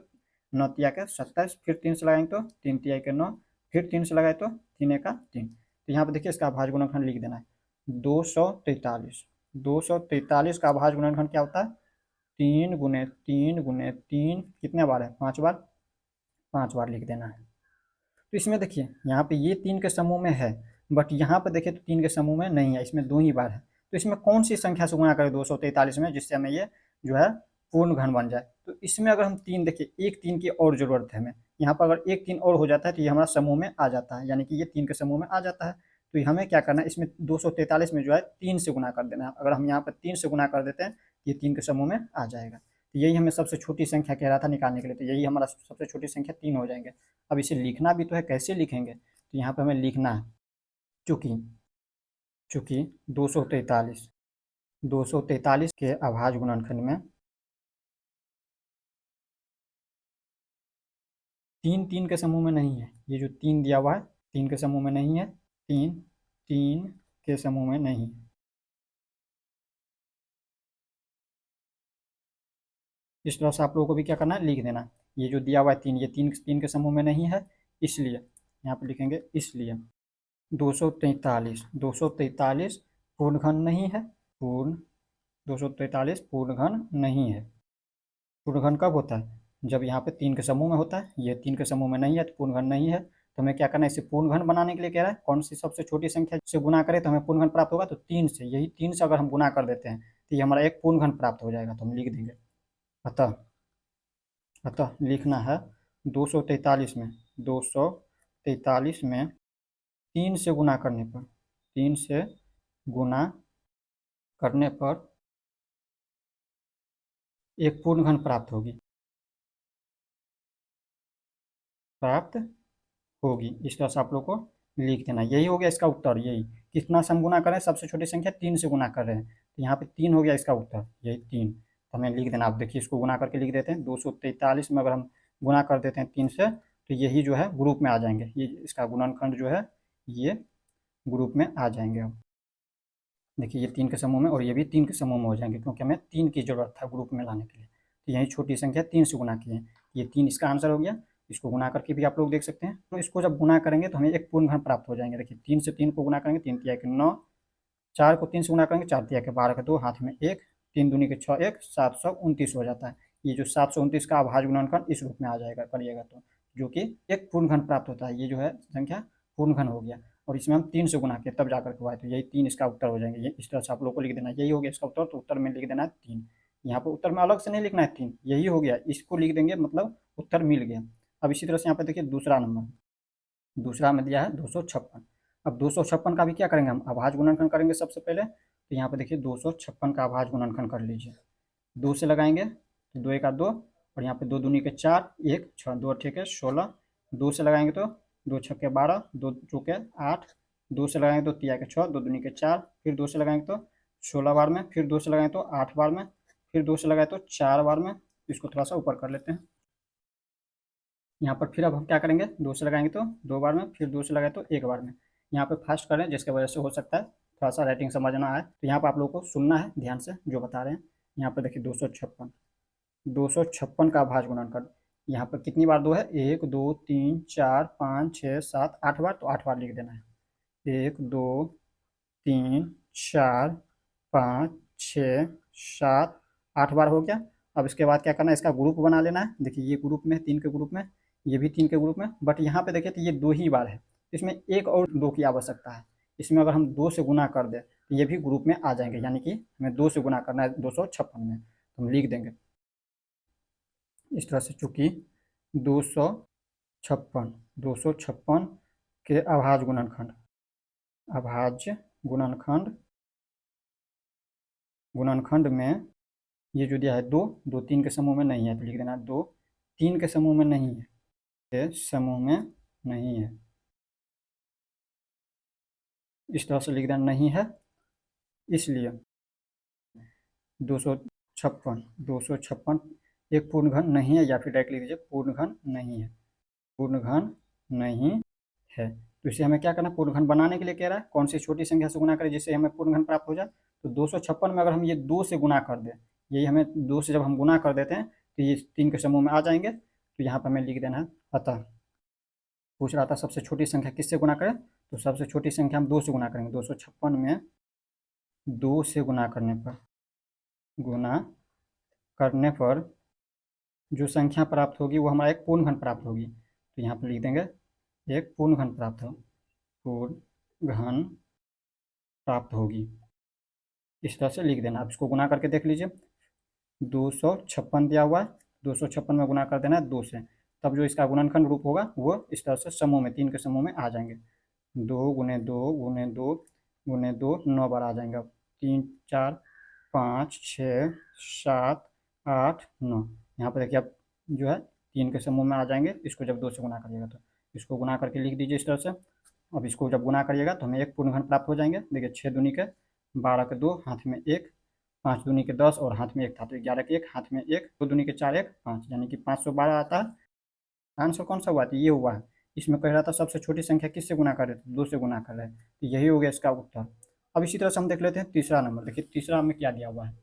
9 तिया के 27, फिर 3 से लगाएंगे तो 3 तिया के 9, फिर 3 से लगाए तो 3 एका 3। तो यहाँ पे देखिए इसका अभाज्य गुणनखंड लिख देना है 243। 243 का अभाज्य गुणनखंड क्या होता है, 3 गुने 3 गुने 3, कितने बार है, 5 बार, 5 बार लिख देना है। तो इसमें देखिए यहाँ पे ये 3 के समूह में है, बट यहाँ पे देखिए तो 3 के समूह में नहीं है, इसमें 2 ही बार है। तो इसमें कौन सी संख्या से गुणा करें 243 में, जिससे हमें ये जो है पूर्ण घन बन जाए। तो इसमें अगर हम 3 देखिए, एक 3 की और जरूरत है हमें। यहाँ पर अगर एक 3 और हो जाता है तो ये हमारा समूह में आ जाता है, यानी कि ये 3 के समूह में आ जाता है। तो हमें क्या करना है, इसमें 243 में जो है 3 से गुना कर देना है। अगर हम यहाँ पर 3 से गुना कर देते हैं ये 3 के समूह में आ जाएगा। तो यही हमें सबसे छोटी संख्या कह रहा था निकालने के लिए, तो यही हमारा सबसे छोटी संख्या 3 हो जाएंगे। अब इसे लिखना भी तो है, कैसे लिखेंगे, तो यहाँ पे हमें लिखना है, चूँकि 243 के अभाज्य गुणनखंड में 3 3 के समूह में नहीं है। ये जो 3 दिया हुआ है 3 के समूह में नहीं है, 3 3 के समूह में नहीं है। इस तरह से आप लोगों को भी क्या करना है, लिख देना। ये जो दिया हुआ है 3, ये 3 के समूह में नहीं है, इसलिए यहाँ पे लिखेंगे इसलिए 243 पूर्ण घन नहीं है, पूर्ण 243 पूर्ण घन नहीं है। पूर्ण घन कब होता है, जब यहाँ पे 3 के समूह में होता है। ये 3 के समूह में नहीं है तो पूर्ण घन नहीं है। तो हमें क्या करना है, इसे पूर्ण घन बनाने के लिए कह रहा है कौन सी सबसे छोटी संख्या से गुना करें तो हमें पूर्ण घन प्राप्त होगा, तो 3 से, यही 3 से अगर हम गुना कर देते हैं तो ये हमारा एक पूर्ण घन प्राप्त हो जाएगा। तो हम लिख देंगे, अतः अतः लिखना है 243 में 243 में 3 से गुना करने पर 3 से गुना करने पर एक पूर्ण घन प्राप्त होगी, प्राप्त होगी। इस तरह से आप लोग को लिख देना। यही हो गया इसका उत्तर। यही कितना से हम गुना कर रहे हैं, सबसे छोटी संख्या 3 से गुना कर रहे हैं, तो यहाँ पे 3 हो गया इसका उत्तर, यही 3। तो हमें लिख देना। आप देखिए इसको गुना करके लिख देते हैं, 243 में अगर हम गुना कर देते हैं 3 से तो यही जो है ग्रुप में आ जाएंगे। ये इसका गुणनखंड जो है ये ग्रुप में आ जाएंगे। अब देखिए ये 3 के समूह में और ये भी 3 के समूह में हो जाएंगे, क्योंकि हमें 3 की जरूरत था ग्रुप में लाने के लिए। तो यही छोटी संख्या 3 से गुना की है, ये 3 इसका आंसर हो गया। इसको गुना करके भी आप लोग देख सकते हैं। तो इसको जब गुना करेंगे तो हमें एक पूर्ण घन प्राप्त हो जाएंगे। देखिए 3 से 3 को गुना करेंगे, 3 तिया के 9, 4 को 3 से गुना करेंगे, 4 तिया के 12 के 2, हाथ में 1, 3 दूनी के 6, 1, 729 हो जाता है। ये जो 729 का अभाज्य गुणनखंड इस रूप में आ जाएगा, करिएगा तो, जो कि एक पूर्ण घन प्राप्त होता है। ये जो है संख्या पूर्ण घन हो गया, और इसमें हम 3 से गुना किए तब जाकर के हुआ है, तो यही 3 इसका उत्तर हो जाएंगे। ये इस तरह से आप लोग को लिख देना। यही हो गया इसका उत्तर, तो उत्तर में लिख देना है 3। यहाँ पर उत्तर में अलग से नहीं लिखना है 3, यही हो गया, इसको लिख देंगे, मतलब उत्तर मिल गया। अब इसी तरह से यहाँ पर देखिए दूसरा नंबर, दूसरा में दिया है 256। अब 256 का भी क्या करेंगे, हम अभाज्य गुणनखंड करेंगे सबसे पहले। तो यहाँ पे देखिए 256 का अभाज्य गुणनखंड कर लीजिए। 2 से लगाएंगे तो 2 एका 2, और यहाँ पे 2 दूनी के 4, 1 6, 2 अट्ठे के 16, 2 से लगाएंगे तो 2 छक्के 12, 2 चौके 8, 2 से लगाएंगे तो तिया के 6, 2 दूनी के 4, फिर 2 से लगाएंगे तो 16 बार में, फिर 2 से लगाएंगे तो 8 बार में, फिर 2 से लगाए तो 4 बार में। इसको थोड़ा सा ऊपर कर लेते हैं। यहाँ पर फिर अब हम क्या करेंगे, 2 से लगाएंगे तो 2 बार में, फिर 2 से लगाए तो 1 बार में। यहाँ पे फास्ट करें, जिसकी वजह से हो सकता है थोड़ा सा राइटिंग समझ ना आए। तो यहाँ पर आप लोगों को सुनना है ध्यान से जो बता रहे हैं। यहाँ पर देखिए 256 का अभाज्य गुणनखंड, यहाँ पर कितनी बार 2 है, 1 2 3 4 5 6 7 8 बार, तो 8 बार लिख देना है। 1 2 3 4 5 6 7 8 बार हो गया। अब इसके बाद क्या करना है, इसका ग्रुप बना लेना है। देखिए ये ग्रुप में 3 के ग्रुप में, ये भी 3 के ग्रुप में, बट यहाँ पे देखिए तो ये 2 ही बार है, इसमें एक और 2 की आवश्यकता है। इसमें अगर हम 2 से गुना कर दें तो ये भी ग्रुप में आ जाएंगे, यानी कि हमें 2 से गुना करना है 256 में, तो हम लिख देंगे इस तरह से, चूँकि 256 के अभाज्य गुणनखंड में ये जो दिया है दो, दो तीन के समूह में नहीं है तो लिख देना दो तीन के समूह में नहीं है, ये समूह में नहीं है, इस तरह से लिख देना नहीं है। इसलिए 256 एक पूर्ण घन नहीं है, या फिर डायरेक्ट लिख दीजिए पूर्ण घन नहीं है, पूर्ण घन नहीं है। तो इसे हमें क्या करना है, पूर्ण घन बनाने के लिए कह रहा है कौन सी छोटी संख्या से गुना करें जिससे हमें पूर्ण घन प्राप्त हो जाए। तो 256 में अगर हम ये 2 से गुना कर दें, यही हमें 2 से जब हम गुना कर देते हैं तो ये 3 के समूह में आ जाएंगे। तो यहाँ पर हमें लिख देना है, अतः पूछ रहा था सबसे छोटी संख्या किससे गुना करें, तो सबसे छोटी संख्या हम 2 से गुना करेंगे। 256 में 2 से गुना करने पर जो संख्या प्राप्त होगी वो हमारा एक पूर्ण घन प्राप्त होगी। तो यहाँ पर लिख देंगे एक पूर्ण घन प्राप्त होगी, इस तरह से लिख देना। आप इसको गुना करके देख लीजिए, 256 दिया हुआ है, 256 में गुना कर देना है 2 से, तब जो इसका गुणनखंड रूप होगा वो इस तरह से समूह में 3 के समूह में आ जाएंगे। 2 गुने 2 गुने 2 गुने 2 9 बार आ जाएंगे। अब 3 4 5 6 7 8 9, यहाँ पर देखिए अब जो है 3 के समूह में आ जाएंगे। इसको जब 2 से गुना करिएगा तो इसको गुना करके लिख दीजिए इस तरह से। अब इसको जब गुना करिएगा तो हमें एक पूर्ण घन प्राप्त हो जाएंगे। देखिए 6 दूनी के 12 के 2 हाथ में 1, 5 दूनी के 10 और हाथ में 1 था तो 11 के 1 हाथ में 1, 2 दूनी के 4 1 5, यानी कि 512 आता है। आंसर कौन सा हुआ था, ये हुआ है। इसमें कह रहा था सबसे छोटी संख्या किससे गुना कर रहे थे, 2 से गुना कर रहे हैं, तो यही हो गया इसका उत्तर। अब इसी तरह से हम देख लेते हैं तीसरा नंबर। देखिए तीसरा में क्या दिया हुआ है,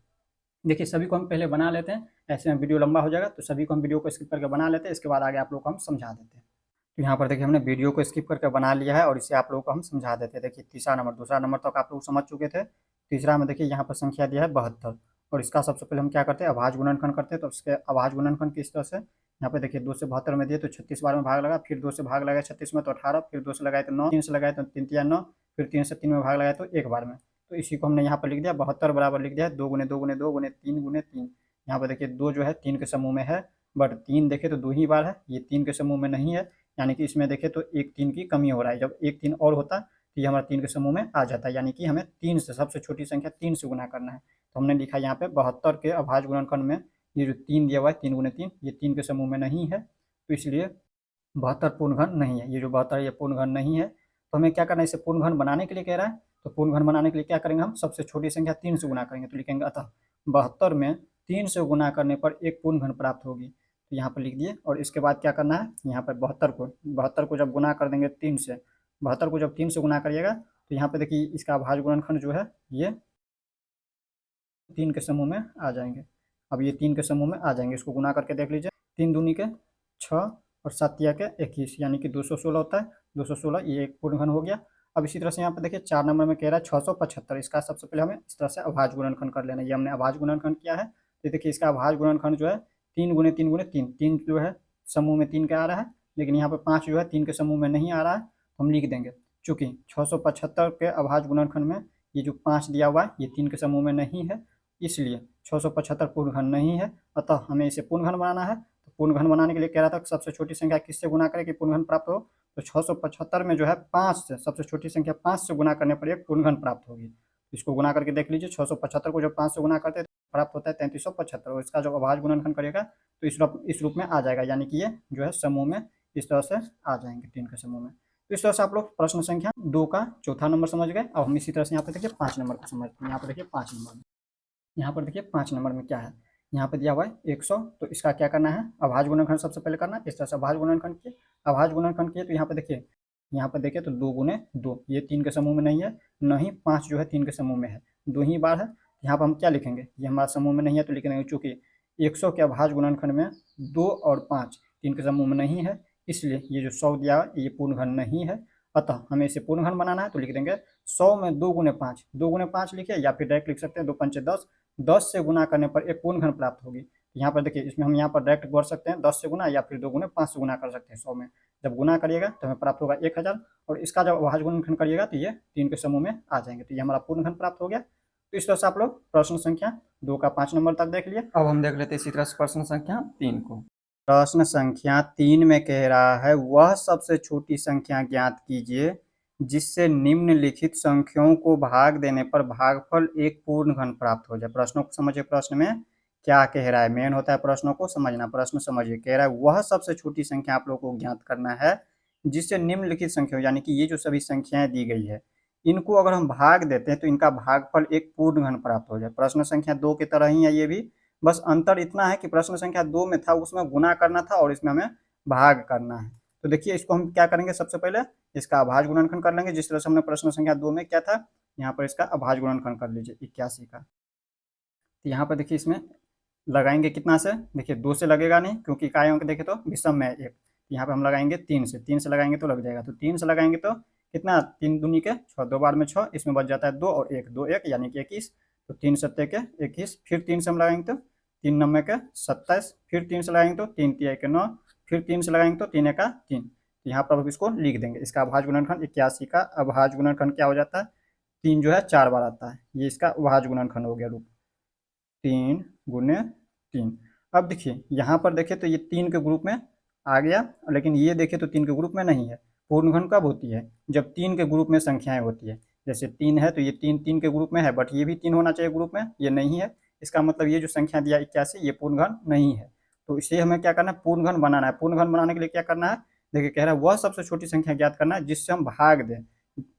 देखिए सभी को हम पहले बना लेते हैं, ऐसे में वीडियो लंबा हो जाएगा, तो सभी को हम वीडियो को स्किप करके बना लेते हैं, इसके बाद आगे आप लोग को हम समझा देते हैं। तो यहाँ पर देखिए हमने वीडियो को स्किप करके बना लिया है और इसे आप लोगों को हम समझा देते हैं। देखिए तीसरा नंबर, दूसरा नंबर तक आप लोग समझ चुके थे। तीसरा में देखिए यहाँ पर संख्या दिया है 72, और इसका सबसे पहले हम क्या करते हैं, अभाज्य गुणनखंड करते हैं। तो इसके अभाज्य गुणनखंड किस तरह से, यहाँ पे देखिए 2 से 72 में दिए तो 36 बार में भाग लगा, फिर 2 से भाग लगाए 36 में तो 18, फिर 2 से लगाए तो 9, 3 से लगाए तो 3 तिया 9, फिर 3 से 3 में भाग लगाए तो 1 बार में। तो इसी को हमने यहाँ पर लिख दिया 72 बराबर लिख दिया 2 गुने 2 गुने 2 गुने 3 गुने 3। यहाँ पर देखिए 2 जो है 3 के समूह में है, बट 3 देखे तो 2 ही बार है, ये 3 के समूह में नहीं है, यानी कि इसमें देखें तो एक 3 की कमी हो रहा है। जब एक 3 और होता तो ये हमारा 3 के समूह में आ जाता है, यानी कि हमें 3 से, सबसे छोटी संख्या 3 से गुना करना है। तो हमने लिखा यहाँ पे 72 के अभाज्य गुणनखंड में ये जो 3 दिया हुआ है 3 गुने 3, ये 3 के समूह में नहीं है, तो इसलिए 72 पूर्ण घन नहीं है। ये जो 72 ये पूर्ण घन नहीं है, तो हमें क्या करना है, इसे पूर्ण घन बनाने के लिए कह रहा है। तो पूर्ण घन बनाने के लिए क्या करेंगे, हम सबसे छोटी संख्या 3 से गुना करेंगे। तो लिखेंगे अतः 72 में 3 से गुना करने पर एक पूर्ण घन प्राप्त होगी। तो यहाँ पर लिख दिए, और इसके बाद क्या करना है, यहाँ पर 72 को जब गुना कर देंगे 3 से, 72 को जब 3 से गुना करिएगा तो यहाँ पर देखिए इसका अभाज्य गुणनखंड जो है ये 3 के समूह में आ जाएंगे। अब ये 3 के समूह में आ जाएंगे, इसको गुना करके देख लीजिए, 3 दूनी के 6 और 7 तिया के 21, यानी कि 216 होता है। 216 ये एक पूर्ण घन हो गया। अब इसी तरह से यहाँ पर देखिए 4 नंबर में कह रहा है 675, इसका सबसे पहले हमें इस तरह से अभाज्य गुणनखंड कर लेना है। ये हमने अभाज्य गुणनखंड किया है, तो देखिए इसका अभाज्य गुणनखंड जो है 3 गुने 3 गुने 3, 3 जो है समूह में 3 का आ रहा है, लेकिन यहाँ पर 5 जो है 3 के समूह में नहीं आ रहा है, तो हम लिख देंगे चूँकि 675 के अभाज्य गुणनखंड में ये जो 5 दिया हुआ है ये 3 के समूह में नहीं है, इसलिए 675 पूर्ण घन नहीं है। अतः हमें इसे पूर्ण घन बनाना है। तो पूर्ण घन बनाने के लिए कह रहा था कि सबसे छोटी संख्या किससे गुना करें कि पूर्ण घन प्राप्त हो, तो 675 में जो है 5 से, सबसे छोटी संख्या 5 से गुना करने पर एक पूर्ण घन प्राप्त होगी। इसको गुना करके देख लीजिए, 675 को जब 5 से गुना करते हैं तो प्राप्त होता है 3375, और इसका जब अभाज्य गुणनखंड करेगा तो इस रूप में आ जाएगा, यानी कि ये जो है समूह में इस तरह से आ जाएंगे 3 के समूह में। तो इस तरह से आप लोग प्रश्न संख्या 2 का चौथा नंबर समझ गए। अब हम इसी तरह से यहाँ पे देखिए 5 नंबर को समझते हैं। यहाँ पर देखिए 5 नंबर में, यहाँ पर देखिए 5 नंबर में क्या है, यहाँ पे दिया हुआ है 100, तो इसका क्या करना है, अभाज्य गुणनखंड सबसे पहले करना है। इस तरह से अभाज्य गुणनखंड किए, अभाज्य गुणनखंड किए तो यहाँ पे देखिए तो 2 गुने 2, ये 3 के समूह में नहीं है, न ही 5 जो है 3 के समूह में है, 2 ही बार है। यहाँ पर हम क्या लिखेंगे, ये हमारा समूह में नहीं है तो लिख देंगे चूँकि 100 के अभाज्य गुणनखंड में 2 और 5 3 के समूह में नहीं है, इसलिए ये जो 100 दिया है ये पूर्ण घन नहीं है। अतः हमें इसे पूर्ण घन बनाना है, तो लिख देंगे 100 में 2 गुने 5, 2 गुने 5 लिखिए, या फिर डायरेक्ट लिख सकते हैं 2 पंचे 10, 10 से गुना करने पर एक पूर्ण घन प्राप्त होगी। यहाँ पर देखिए इसमें हम यहाँ पर डायरेक्ट कर सकते हैं 10 से गुना, या फिर 2 गुने 5 से गुना कर सकते हैं 100 में। जब गुना करिएगा तो हमें प्राप्त होगा 1000, और इसका जब अभाज्य गुणनखंड करिएगा तो ये 3 के समूह में आ जाएंगे, तो ये हमारा पूर्ण घन प्राप्त हो गया। तो इस तरह से आप लोग प्रश्न संख्या 2 का 5 नंबर तक देख लिए। अब हम देख लेते हैं इसी तरह से प्रश्न संख्या 3 को। प्रश्न संख्या 3 में कह रहा है वह सबसे छोटी संख्या ज्ञात कीजिए जिससे निम्नलिखित संख्याओं को भाग देने पर भागफल एक पूर्ण घन प्राप्त हो जाए। प्रश्नों को समझिए, प्रश्न में क्या कह रहा है। मेन होता है प्रश्नों को समझना। प्रश्न समझिए, कह रहा है वह सबसे छोटी संख्या आप लोगों को ज्ञात करना है जिससे निम्नलिखित संख्या, यानी कि ये जो सभी संख्याएं दी गई है इनको अगर हम भाग देते हैं तो इनका भागफल एक पूर्ण घन प्राप्त हो जाए। प्रश्न संख्या 2 की तरह ही है ये भी, बस अंतर इतना है कि प्रश्न संख्या 2 में था उसमें गुना करना था और इसमें हमें भाग करना है। तो देखिए इसको हम क्या करेंगे, सबसे पहले इसका अभाज्य गुणनखंड कर लेंगे जिस तरह से हमने प्रश्न संख्या 2 में क्या था। यहाँ पर इसका अभाज्य गुणनखंड कर लीजिए 81 का। तो यहाँ पर देखिए इसमें लगाएंगे कितना से, देखिए 2 से लगेगा नहीं क्योंकि इकाई अंक देखे तो विषम में एक। यहाँ पे हम लगाएंगे 3 से, 3 से लगाएंगे तो लग जाएगा। तो 3 से लगाएंगे तो कितना, 3 दूनी के 6, 2 बार में 6, इसमें बच जाता है 2 और 1, 2 1 यानी कि 21। तो 3 सत्ते के 21, फिर 3 से हम लगाएंगे तो 3 नब्बे के 27, फिर 3 से लगाएंगे तो 3 तिया के 9, फिर 3 से लगाएंगे तो 3 एका 3। तो यहाँ पर अब इसको लिख देंगे। इसका अभाज्य गुणनखंड 81 का अभाज्य गुणनखंड क्या हो जाता है, 3 जो है 4 बार आता है, ये इसका अभाज्य गुणनखंड हो गया रूप 3 गुने 3। अब देखिए यहाँ पर देखें तो ये 3 के ग्रुप में आ गया, लेकिन ये देखें तो 3 के ग्रुप में नहीं है। पूर्णघन कब होती है, जब 3 के ग्रुप में संख्याएं होती है। जैसे 3 है तो ये 3 3 के ग्रुप में है, बट ये भी 3 होना चाहिए ग्रुप में, ये नहीं है। इसका मतलब ये जो संख्या दिया 81 ये पूर्णघन नहीं है। तो इसे हमें क्या करना है, पूर्णघन बनाना है। पूर्णघन बनाने के लिए क्या करना है, देखिए कह रहा है वह सबसे छोटी संख्या ज्ञात करना है जिससे हम भाग दें,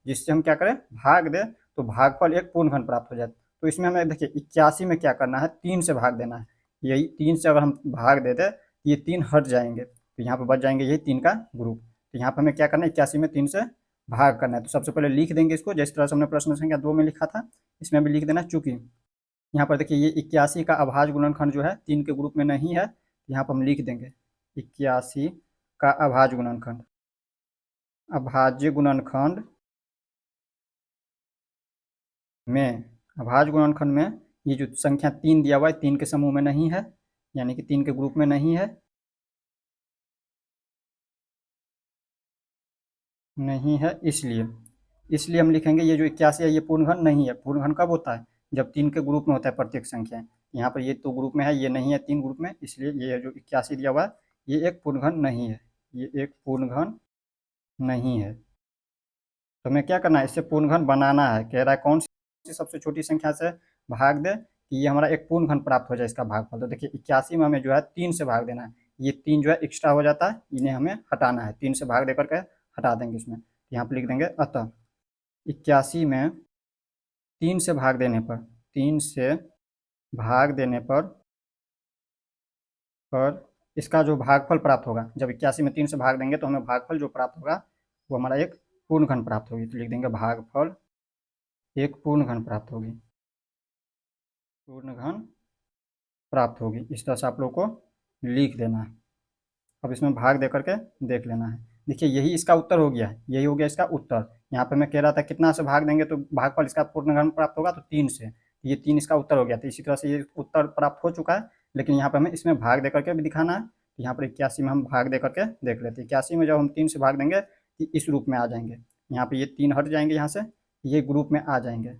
जिससे हम क्या करें भाग दें तो भागफल एक पूर्णघन प्राप्त हो जाए। तो इसमें हमें देखिए 81 में क्या करना है, 3 से भाग देना है। यही 3 से अगर हम भाग दे दें ये 3 हट जाएंगे तो यहाँ पे बच जाएंगे यही 3 का ग्रुप। तो यहाँ पे हमें क्या करना है, 81 में 3 से भाग करना है। तो सबसे पहले लिख देंगे इसको जिस तरह से हमने प्रश्न संख्या 2 में लिखा था, इसमें भी लिख देना। चूंकि यहाँ पर देखिए ये 81 का अभाज्य गुणनखंड जो है 3 के ग्रुप में नहीं है, यहाँ पर हम लिख देंगे 81 का अभाज्य गुणनखंड। अभाज्य गुणनखंड में, अभाज्य गुणनखंड में ये जो संख्या 3 दिया हुआ है 3 के समूह में नहीं है, यानी कि 3 के ग्रुप में नहीं है, नहीं है इसलिए इसलिए हम लिखेंगे ये जो 81 है ये पूर्णघन नहीं है। पूर्णघन कब होता है, जब 3 के ग्रुप में होता है प्रत्येक संख्या। यहाँ पर ये तो ग्रुप में है, ये नहीं है 3 ग्रुप में, इसलिए ये जो 81 दिया हुआ है ये एक पूर्णघन नहीं है, ये एक पूर्णघन नहीं है। तो हमें क्या करना है, इससे पूर्णघन बनाना है। कह रहा है कौन सी सबसे छोटी संख्या से भाग दे कि ये हमारा एक पूर्णघन प्राप्त हो जाए इसका भागफल। तो देखिए 81 में हमें जो है 3 से भाग देना है, ये 3 जो है एक्स्ट्रा हो जाता है, इन्हें हमें हटाना है। 3 से भाग दे करके हटा देंगे इसमें। यहाँ पर लिख देंगे अतः 81 में 3 से भाग देने पर, 3 से भाग देने पर इसका जो भागफल प्राप्त होगा, जब 81 में 3 से भाग देंगे तो हमें भागफल जो प्राप्त होगा वो हमारा एक पूर्णघन प्राप्त होगी। तो लिख देंगे भागफल एक पूर्णघन प्राप्त होगी, पूर्णघन प्राप्त होगी। इस तरह से आप लोग को लिख देना है। अब इसमें भाग दे करके देख लेना है। देखिए यही इसका उत्तर हो गया है, यही हो गया इसका उत्तर। यहाँ पे मैं कह रहा था कितना से भाग देंगे तो भागफल इसका पूर्णघन प्राप्त होगा, तो 3 से। ये 3 इसका उत्तर हो गया। तो इसी तरह से ये उत्तर प्राप्त हो चुका है, लेकिन यहाँ पे हमें इसमें भाग दे करके भी दिखाना है। तो यहाँ पर 81 में हम भाग दे करके देख लेते हैं। 81 में जब हम 3 से भाग देंगे तो इस रूप में आ जाएंगे। यहाँ पे ये 3 हट जाएंगे, यहाँ से ये ग्रुप में आ जाएंगे।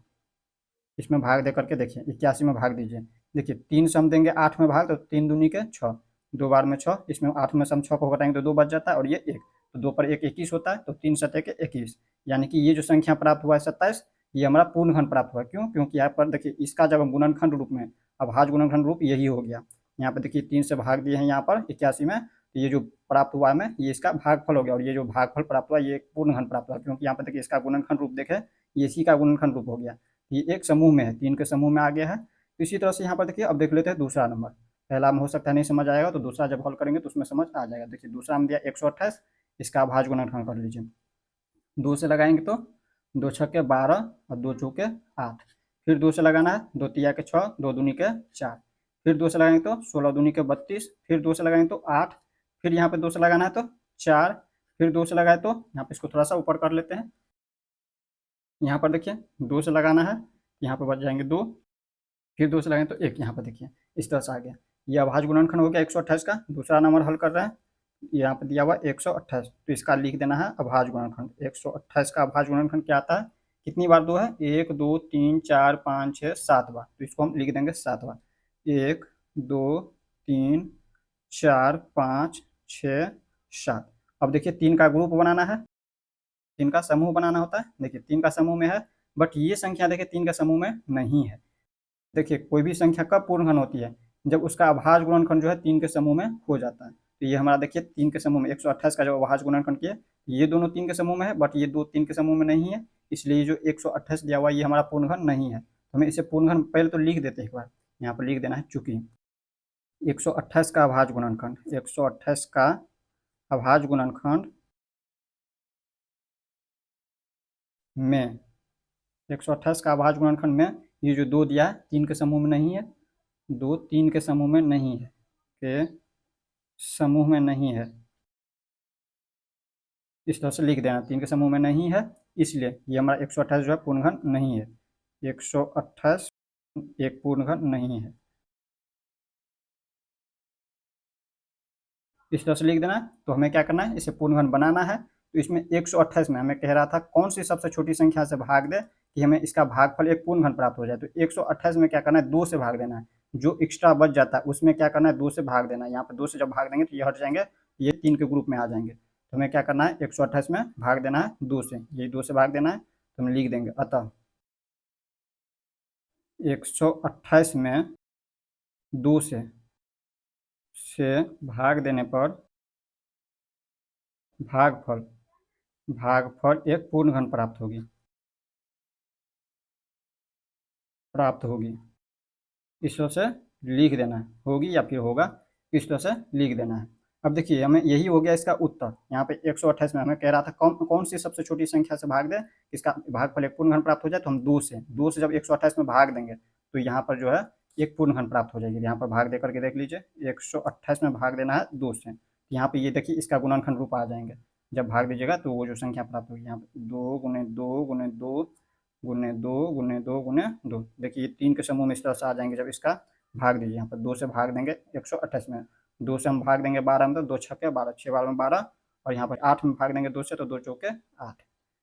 इसमें भाग दे करके देखिए 81 में भाग दीजिए। देखिए 3 से हम देंगे 8 में भाग, तो 3 दूनी के 6, 2 बार में 6, इसमें 8 में से हम 6 को घटाएंगे तो 2 बच जाता है और ये 1, तो 2 पर 1 21 होता है। तो 3 सत्ते के 21, यानी कि ये जो संख्या प्राप्त हुआ है 27, ये हमारा पूर्णखंड प्राप्त हुआ। क्यों, क्योंकि यहाँ पर देखिए इसका जब हम गुणनखंड रूप में, अभाज्य गुणनखंड रूप यही हो गया। यहाँ पर देखिए 3 से भाग दिए हैं यहाँ पर 81 में, तो ये जो प्राप्त हुआ हमें ये इसका भागफल हो गया। और ये जो भागफल प्राप्त हुआ ये एक पूर्णखंड प्राप्त हुआ, क्योंकि यहाँ पर देखिए इसका गुणनखंड रूप देखें ये इसी का गुणनखंड रूप हो गया। ये एक समूह में है, 3 के समूह में आ गया है। तो इसी तरह से यहाँ पर देखिए अब देख लेते हैं दूसरा नंबर। पहला में हो सकता है नहीं समझ आएगा, तो दूसरा जब हल करेंगे तो उसमें समझ आ जाएगा। देखिए दूसरा में दिया 128, इसका अभाज्य गुणनखंड कर लीजिए। 2 से लगाएंगे तो 2 छक्के 12 और 2 चौके 8, फिर 2 से लगाना है, 2 तिया के 6, 2 दूनी के 4, फिर 2 से लगाएंगे तो 16 दूनी के 32, फिर 2 से लगाएंगे तो 8, फिर यहाँ पे 2 से लगाना है तो 4, फिर 2 से लगाए तो यहाँ पे इसको थोड़ा सा ऊपर कर लेते हैं। यहाँ पर देखिए 2 से लगाना है, यहाँ पर बच जाएंगे 2, फिर 2 से लगाएंगे तो 1, यहाँ पर देखिए इस तरह से आ गया। ये अभाज्य गुणनखंड हो गया 128 का। दूसरा नंबर हल कर रहे हैं, यहाँ पर दिया हुआ 128, तो इसका लिख देना है अभाज्य गुणनखंड। 128 का अभाज्य गुणनखंड क्या आता है, कितनी बार 2 है, 1 2 3 4 5 6 7 बार, तो इसको हम लिख देंगे 7 बार। 1 2 3 4 5 6 7। अब देखिए 3 का ग्रुप बनाना है, 3 का समूह बनाना होता है। देखिए 3 का समूह में है, बट ये संख्या देखिए 3 के समूह में नहीं है। देखिए कोई भी संख्या कब पूर्ण घन होती है, जब उसका अभाज्य गुणनखंड जो है 3 के समूह में हो जाता है। तो ये हमारा देखिए 3 के समूह में 128 का जब अभाज्य गुणनखंड किया, ये दोनों 3 के समूह में है, बट ये दो 3 के समूह में नहीं है, इसलिए जो 128 दिया हुआ ये हमारा पूर्ण घन नहीं है। तो हमें इसे पूर्ण घन पहले तो लिख देते हैं, एक बार यहाँ पर लिख देना है। चूंकि 128 का अभाज्य गुणनखंड, 128 का अभाज्य गुणनखंड में 128 का अभाज्य गुणनखंड में ये जो 2 दिया है 3 के समूह में नहीं है, 2 3 के समूह में नहीं है, के समूह में नहीं है। इस तरह से लिख देना, 3 के समूह में नहीं है, इसलिए ये हमारा 128 जो है पूर्ण घन नहीं है। 128 एक पूर्ण घन नहीं है, इस तरह से लिख देना। तो हमें क्या करना है, इसे पूर्ण घन बनाना है। तो इसमें 128 में हमें कह रहा था कौन सी सबसे छोटी संख्या से भाग दे कि हमें इसका भागफल एक पूर्ण घन प्राप्त हो जाए। तो 128 में क्या करना है, 2 से भाग देना है। जो एक्स्ट्रा बच जाता है उसमें क्या करना है, 2 से भाग देना है। यहाँ पर 2 से जब भाग देंगे तो ये हट जाएंगे, ये 3 के ग्रुप में आ जाएंगे। तो हमें क्या करना है, 128 में भाग देना है 2 से, ये 2 से भाग देना है। तो हम लिख देंगे अतः 128 में 2 से भाग देने पर भागफल भागफल एक पूर्ण घन प्राप्त होगी। इस तरह से लिख देना है, होगी या फिर होगा, इस तरह से लिख देना है। अब देखिए हमें यही हो गया इसका उत्तर। यहाँ पे 128 में हमें कह रहा था कौन कौन सी सबसे छोटी संख्या से भाग दे इसका भागफल एक पूर्ण घन प्राप्त हो जाए। तो हम 2 से जब 128 में भाग देंगे तो यहाँ पर जो है एक पूर्ण घन प्राप्त हो जाएगी। यहाँ पर भाग दे करके देख लीजिए, 128 में भाग देना है 2 से, यहाँ पे ये देखिए इसका गुणनखंड रूप आ जाएंगे। जब भाग दीजिएगा तो वो जो संख्या प्राप्त होगी, यहाँ पे 2 गुने 2 गुने 2 गुने 2 गुने 2 गुने 2, देखिए ये 3 के समूह में इस तरह से आ जाएंगे। जब इसका भाग दीजिए, यहाँ पर 2 से भाग देंगे 128 में, 2 से हम भाग देंगे 12 में, तो 2 छक्के 12, 6 12 में 12, और यहाँ पर 8 में भाग देंगे 2 से, तो 2 चौके 8।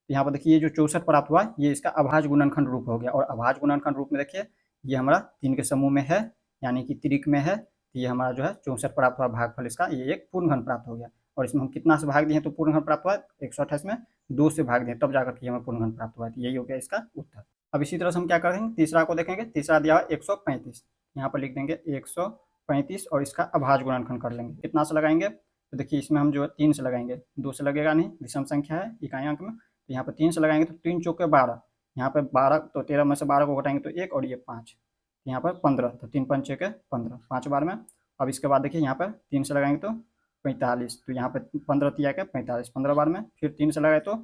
यहाँ पर देखिए ये जो 64 प्राप्त हुआ ये इसका अभाज्य गुणनखंड रूप हो गया। और अभाज्य गुणनखंड रूप में देखिए ये हमारा 3 के समूह में है, यानी कि त्रिक में है। तो ये हमारा जो है 64 प्राप्त हुआ भागफल इसका, ये एक पूर्ण घन प्राप्त हो गया। और इसमें हम कितना से भाग दिए तो पूर्ण घन प्राप्त हुआ, 128 में 2 से भाग दिए तब जाकर के हमें पूर्ण घन प्राप्त हुआ। यही हो गया इसका उत्तर। अब इसी तरह से हम क्या करेंगे, तीसरा को देखेंगे। तीसरा दिया हुआ 135, यहाँ पर लिख देंगे 135 और इसका अभाज्य गुणनखंड कर लेंगे। कितना से लगाएंगे, तो देखिए इसमें हम जो है 3 से लगाएंगे, 2 से लगेगा नहीं, विषम संख्या है इकाई अंक में। तो यहाँ पर 3 से लगाएंगे तो 3 चौके 12, यहाँ पर 12, तो 13 में से 12 को घटाएंगे तो 1, और ये 5, यहाँ पर 15, तो 3 पंचे के 15, 5 बार में। अब इसके बाद देखिए यहाँ पर 3 से लगाएंगे तो 45, तो यहाँ पर 15 तिया के 45, 15 बार में। फिर 3 से लगाए तो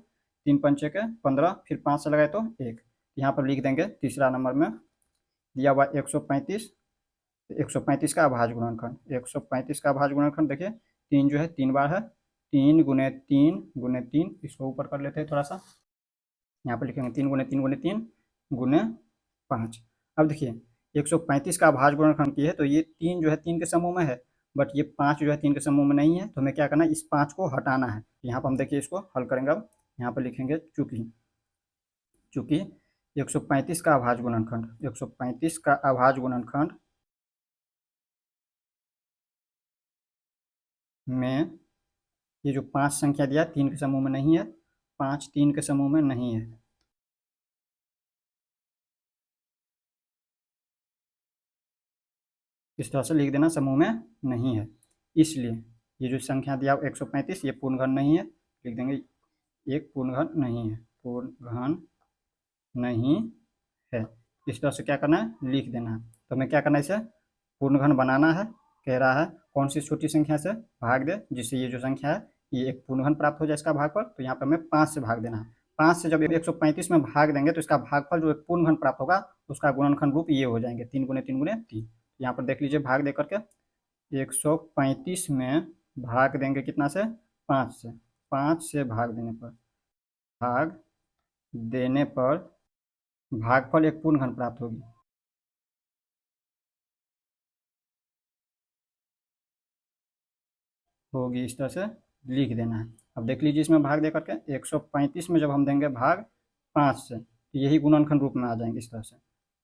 3 पंचे के 15, फिर 5 से लगाए तो 1। यहाँ पर लिख देंगे तीसरा नंबर में दिया हुआ 135, 135 का अभाज्य गुणनखंड। 135 का अभाज्य गुणनखंड देखिए 3 जो है 3 बार है, 3 गुने 3 गुने 3, इसको ऊपर कर लेते हैं थोड़ा सा। यहाँ पर लिखेंगे 3 गुने 3 गुने 3 गुने 5। अब देखिए 135 का अभाज्य गुणनखंड की है, तो ये 3 जो है 3 के समूह में है, बट ये 5 जो है 3 के समूह में नहीं है। तो हमें क्या करना है, इस 5 को हटाना है। यहाँ पर हम देखिए इसको हल करेंगे। अब यहाँ पर लिखेंगे चूंकि चूंकि 135 का अभाज्य गुणनखंड, 135 का अभाज्य गुणनखंड में ये जो 5 संख्या दिया 3 के समूह में नहीं है, 5 3 के समूह में नहीं है। इस तरह से लिख देना, समूह में नहीं है, इसलिए ये जो संख्या दिया 135 ये पूर्ण घन नहीं है। लिख देंगे एक पूर्ण घन नहीं है, पूर्ण घन नहीं है। इस तरह से क्या करना है, लिख देना है। तो हमें क्या करना है, इसे पूर्ण घन बनाना है। कह रहा है कौन सी छोटी संख्या से भाग दे जिससे ये जो संख्या है ये एक पूर्ण घन प्राप्त हो जाए इसका भागफल। तो यहाँ पर हमें 5 से भाग देना है। 5 से जब 135 में भाग देंगे तो इसका भागफल जो एक पूर्ण घन प्राप्त होगा उसका गुणनखंड रूप ये हो जाएंगे, 3 गुने 3 गुने 3। यहाँ पर देख लीजिए भाग दे करके 135 में भाग देंगे कितना से, 5 से। 5 से भाग देने पर भागफल एक पूर्ण घन प्राप्त होगी इस तरह से लिख देना है। अब देख लीजिए इसमें भाग दे करके 135 में जब हम देंगे भाग 5 से, तो यही गुणनखंड रूप में आ जाएंगे इस तरह से,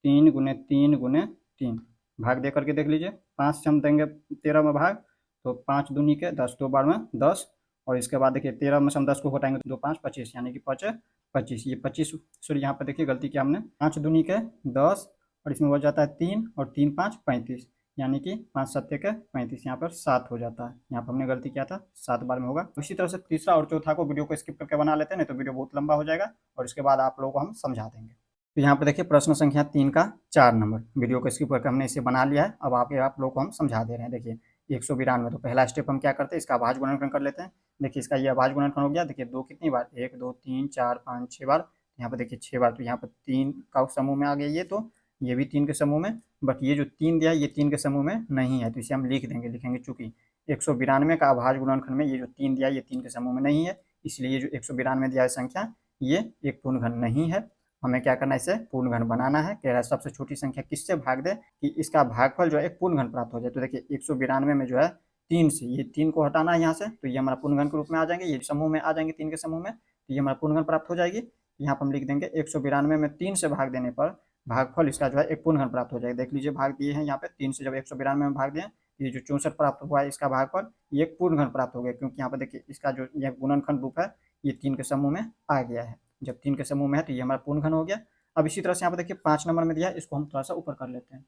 3 गुने 3 गुने 3। भाग दे करके देख लीजिए, 5 से हम देंगे 13 में भाग तो 5 दूनी के 10, 2 बार में 10, और इसके बाद देखिए 13 में से हम 10 को घटाएंगे तो 2 5 25, यानी कि 5 25, ये 25, सॉरी यहाँ पर देखिए गलती किया हमने, 5 दूनी के 10, और इसमें हो जाता है 3, और 3 5 35, यानी कि 5 7 के 35, यहाँ पर 7 हो जाता है। यहाँ पर हमने गलती किया था, 7 बार में होगा। इसी तरह से तीसरा और चौथा को वीडियो को स्किप करके बना लेते हैं, नहीं तो वीडियो बहुत लंबा हो जाएगा, और इसके बाद आप लोगों को हम समझा देंगे। तो यहाँ पर देखिए प्रश्न संख्या 3 का 4 नंबर, वीडियो को स्किप करके हमने इसे बना लिया है। अब आप लोगों को हम समझा दे रहे हैं। देखिए 192, तो पहला स्टेप हम क्या करते हैं, इसका अभाज्य गुणनखंड कर लेते हैं। देखिए इसका ये अभाज्य गुणनखंड हो गया। देखिए 2 कितनी बार, 1 2 3 4 5 6 बार, यहाँ पर देखिए 6 बार, तो यहाँ पर 3 का समूह में आ गया ये, तो ये भी 3 के समूह में, बट ये जो 3 दिया है ये 3 के समूह में नहीं है, तो इसे हम लिख देंगे, लिखेंगे चूंकि 192 का अभाज्य गुणनखंड में ये जो 3 दिया है ये 3 के समूह में नहीं है, इसलिए ये जो 192 दिया है संख्या ये एक पूर्ण घन नहीं है। हमें क्या करना है, इसे पूर्ण घन बनाना है। कह रहा है सबसे छोटी संख्या किससे भाग दे कि इसका भागफल जो है एक पूर्ण घन प्राप्त हो जाए। तो देखिए 192 में जो है 3 से, ये 3 को हटाना है यहाँ से, तो ये हमारा पूर्ण घन के रूप में आ जाएंगे, ये समूह में आ जाएंगे 3 के समूह में, तो ये हमारा पूर्ण घन प्राप्त हो जाएगी। यहाँ पर हम लिख देंगे 192 में 3 से भाग देने पर भागफल इसका जो है एक पूर्ण घन प्राप्त हो जाएगा। देख लीजिए भाग दिए हैं यहाँ पे, 3 से जब 192 में भाग दिए, ये जो 64 प्राप्त हुआ है इसका भागफल ये एक पूर्ण घन प्राप्त हो गया, क्योंकि यहाँ पर देखिए इसका जो यह गुणनखंड रूप है ये 3 के समूह में आ गया है। जब 3 के समूह में है तो ये हमारा पूर्ण घन हो गया। अब इसी तरह से यहाँ पर देखिए 5 नंबर में दिया है, इसको हम थोड़ा सा ऊपर कर लेते हैं।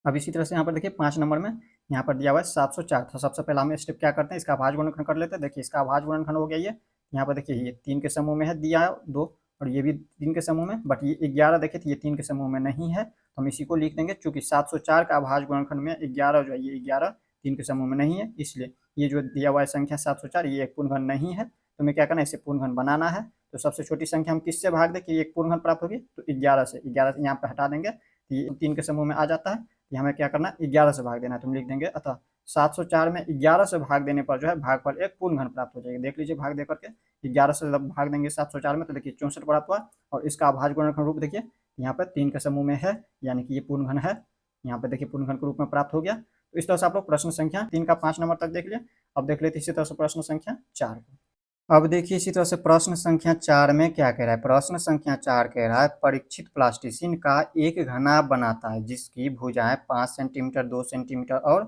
अब इसी तरह से यहाँ पर देखिए 5 नंबर में यहाँ पर दिया हुआ है 704, तो सबसे पहले हम स्टेप क्या करते हैं, इसका अभाज्य गुणनखंड कर लेते हैं। देखिए इसका अभाज्य गुणनखंड हो गया ये, यहाँ पर देखिए ये 3 के समूह में है, दिया है 2, और ये भी 3 के समूह में, बट ये 11 देखिए तो ये 3 के समूह में नहीं है, तो हम इसी को लिख देंगे। चूंकि 704 का अभाज्य गुणनखंड में 11 जो है ये 11 3 के समूह में नहीं है, इसलिए ये जो दिया हुआ है संख्या 704 ये एक पूर्ण घन नहीं है। तो हमें क्या करना है, इसे पूर्ण घन बनाना है। तो सबसे छोटी संख्या हम किससे भाग दें कि एक पूर्ण घन प्राप्त होगी, तो 11 से, 11 से यहाँ पे हटा देंगे, तो ये 3 के समूह में आ जाता है। ये हमें क्या करना है, 11 से भाग देना है, तो हम लिख देंगे अतः 704 में 11 से भाग देने पर जो है भागफल एक पूर्ण घन प्राप्त हो जाएगा। देख लीजिए भाग दे करके 11 से जब भाग देंगे 704 में, तो देखिए 64 प्राप्त हुआ, और इसका अभाज्य गुणनखंड रूप देखिए यहाँ पर 3 के समूह में है, यानी कि ये पूर्ण घन है। यहाँ पर देखिए पूर्ण घन के रूप में प्राप्त हो गया। तो इस तरह से आप लोग प्रश्न संख्या 3 का 5 नंबर तक देख लिया। अब देख लेते इसी तरह से प्रश्न संख्या 4 को। अब देखिए इसी तरह से प्रश्न संख्या 4 में क्या कह रहा है, प्रश्न संख्या 4 कह रहा है परीक्षित प्लास्टिसिन का एक घनाभ बनाता है जिसकी भुजाएं 5 सेंटीमीटर, 2 सेंटीमीटर और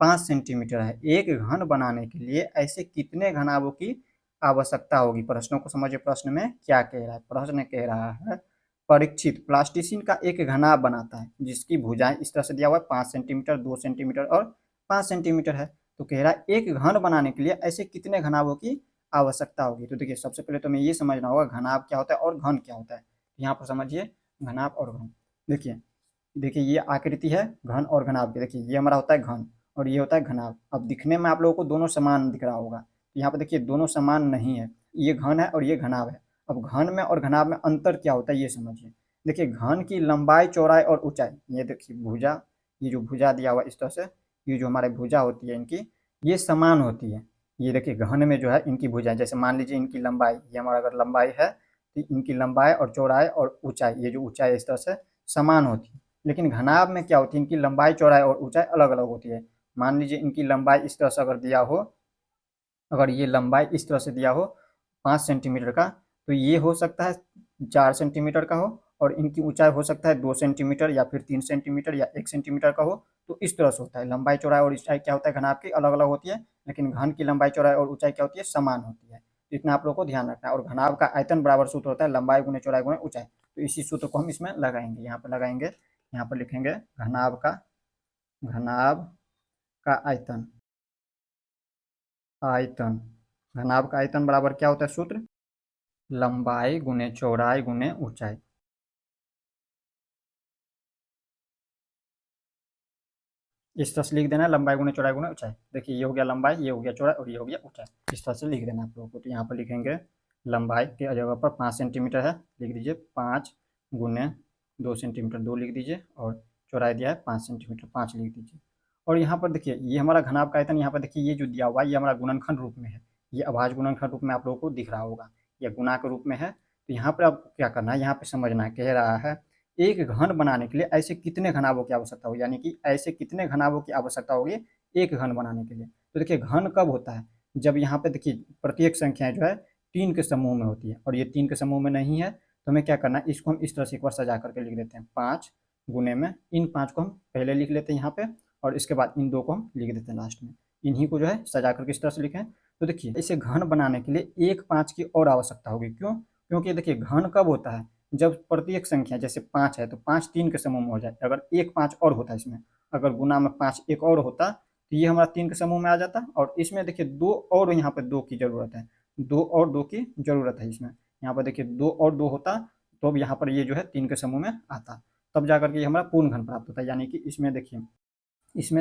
5 सेंटीमीटर है। एक घन बनाने के लिए ऐसे कितने घनाभों की आवश्यकता होगी। प्रश्नों को समझिए, प्रश्न में क्या कह रहा है। प्रश्न कह रहा है परीक्षित प्लास्टिसिन का एक घनाभ बनाता है जिसकी भुजाएं इस तरह से दिया हुआ है 5 सेंटीमीटर, 2 सेंटीमीटर और 5 सेंटीमीटर है। तो कह रहा है एक घन बनाने के लिए ऐसे कितने घनाभों की आवश्यकता होगी। तो देखिए सबसे पहले तो हमें ये समझना होगा घनाभ क्या होता है और घन क्या होता है। यहाँ पर समझिए घनाभ और घन। देखिए देखिए ये आकृति है घन और घनाभ की। देखिए ये हमारा होता है घन और ये होता है घनाभ। अब दिखने में आप लोगों को दोनों समान दिख रहा होगा, यहाँ पर देखिए दोनों समान नहीं है, ये घन है और ये घनाभ है। अब घन में और घनाभ में अंतर क्या होता है ये समझिए। देखिए घन की लंबाई, चौड़ाई और ऊंचाई, ये देखिए भुजा, ये जो भुजा दिया हुआ इस तरह से, ये जो हमारे भुजा होती है इनकी ये समान होती है। ये देखिए घन में जो है इनकी भुजाएं, जैसे मान लीजिए इनकी लंबाई, ये हमारा अगर लंबाई है तो इनकी लंबाई और चौड़ाई और ऊंचाई, ये जो ऊंचाई इस तरह से समान होती है। लेकिन घनाभ में क्या होती है, इनकी लंबाई, चौड़ाई और ऊंचाई अलग अलग होती है। मान लीजिए इनकी लंबाई इस तरह से अगर दिया हो, अगर ये लंबाई इस तरह से दिया हो 5 सेंटीमीटर का, तो ये हो सकता है 4 सेंटीमीटर का हो, और इनकी ऊंचाई हो सकता है 2 सेंटीमीटर या फिर 3 सेंटीमीटर या 1 सेंटीमीटर का हो। तो इस तरह से होता है। लंबाई, चौड़ाई और ऊंचाई क्या होता है घनाभ की अलग अलग होती है, लेकिन घन की लंबाई, चौड़ाई और ऊंचाई क्या होती है, समान होती है। तो इतना आप लोग को ध्यान रखना है। और घनाभ का आयतन बराबर सूत्र होता है लंबाई गुणे चौड़ाई गुणे ऊंचाई। तो इसी सूत्र को हम इसमें लगाएंगे, यहाँ पर लगाएंगे, यहाँ पर लिखेंगे घनाभ का आयतन, आयतन घनाभ का आयतन बराबर क्या होता है सूत्र, लंबाई गुणे चौड़ाई गुणे ऊंचाई। इस तरह से लिख देना है लंबाई गुणे चौड़ाई गुणे ऊंचाई। देखिए ये हो गया लंबाई, ये हो गया चौड़ाई और ये हो गया ऊंचाई। इस तरह से लिख देना आप लोगों को। तो यहाँ पर लिखेंगे लंबाई के जगह पर 5 सेंटीमीटर है, लिख दीजिए 5 गुने 2 सेंटीमीटर 2 लिख दीजिए, और चौड़ाई दिया है 5 सेंटीमीटर 5 लिख दीजिए। और यहाँ पर देखिए ये हमारा घनाभ का आयतन, यहाँ पर देखिए ये जो दिया हुआ है ये हमारा गुणनखंड रूप में है, ये अभाज्य गुणनखंड रूप में आप लोगों को दिख रहा होगा, यह गुणा के रूप में है। तो यहाँ पर आपको क्या करना है, यहाँ पर समझना है, कह रहा है एक घन बनाने के लिए ऐसे कितने घनाभों की आवश्यकता होगी, यानी कि ऐसे कितने घनाभों की आवश्यकता होगी एक घन बनाने के लिए। तो देखिए घन कब होता है, जब यहाँ पे देखिए प्रत्येक संख्या जो है 3 के समूह में होती है, और ये 3 के समूह में नहीं है। तो हमें क्या करना है, इसको हम इस तरह से एक बार सजा करके लिख देते हैं 5 गुने में इन 5 को हम पहले लिख लेते हैं यहाँ पे, और इसके बाद इन दो को हम लिख देते हैं लास्ट में। इन्हीं को जो है सजा कर किस तरह से लिखें, तो देखिए इसे घन बनाने के लिए 1 5 की और आवश्यकता होगी। क्यों? क्योंकि देखिए घन कब होता है, जब प्रत्येक संख्या जैसे 5 है तो 5 3 के समूह में हो जाए। अगर 1 5 और होता है इसमें, अगर गुना में 5 एक और होता तो ये हमारा 3 के समूह में आ जाता। और इसमें देखिए 2 और यहाँ पे 2 की ज़रूरत है, 2 और 2 की ज़रूरत है इसमें। यहाँ पर देखिए 2 और 2 होता तो अब यहाँ पर ये जो है 3 के समूह में आता, तब जाकर के ये हमारा पूर्ण घन प्राप्त होता है। यानी कि इसमें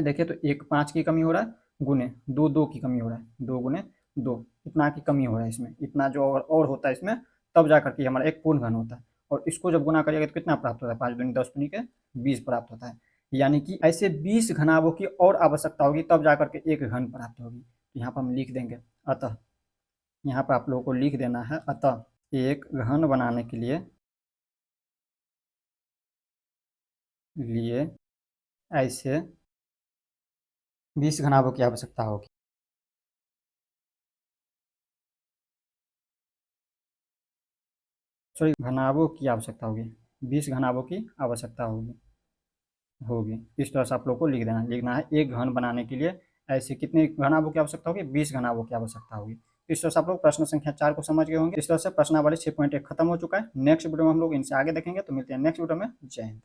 देखिए तो 1 5 की कमी हो रहा है, गुने 2 2 की कमी हो रहा है, 2 गुने 2 इतना की कमी हो रहा है इसमें, इतना जो और होता है इसमें, तब जाकर के हमारा एक पूर्ण घन होता है। और इसको जब गुना करिएगा तो कितना प्राप्त होता है, 5 दूनी 10 दूनी के 20 प्राप्त होता है। यानी कि ऐसे 20 घनाभों की और आवश्यकता होगी तब जाकर के एक घन प्राप्त होगी। तो यहाँ पर हम लिख देंगे अतः, यहाँ पर आप लोगों को लिख देना है अतः एक घन बनाने के लिए ऐसे 20 घनाभों की आवश्यकता होगी। सॉरी, घनाभों की आवश्यकता होगी, 20 घनाभों की आवश्यकता होगी होगी इस तरह से आप लोग को लिखना है एक घन बनाने के लिए ऐसे कितने घनाभों की आवश्यकता होगी, 20 घनाभों की आवश्यकता होगी। इस तरह से आप लोग प्रश्न संख्या 4 को समझ गए होंगे। इस तरह से प्रश्नावली 6.1 खत्म हो चुका है। नेक्स्ट वीडियो में हम लोग इनसे आगे देखेंगे। तो मिलते हैं नेक्स्ट वीडियो में। जय हिंद।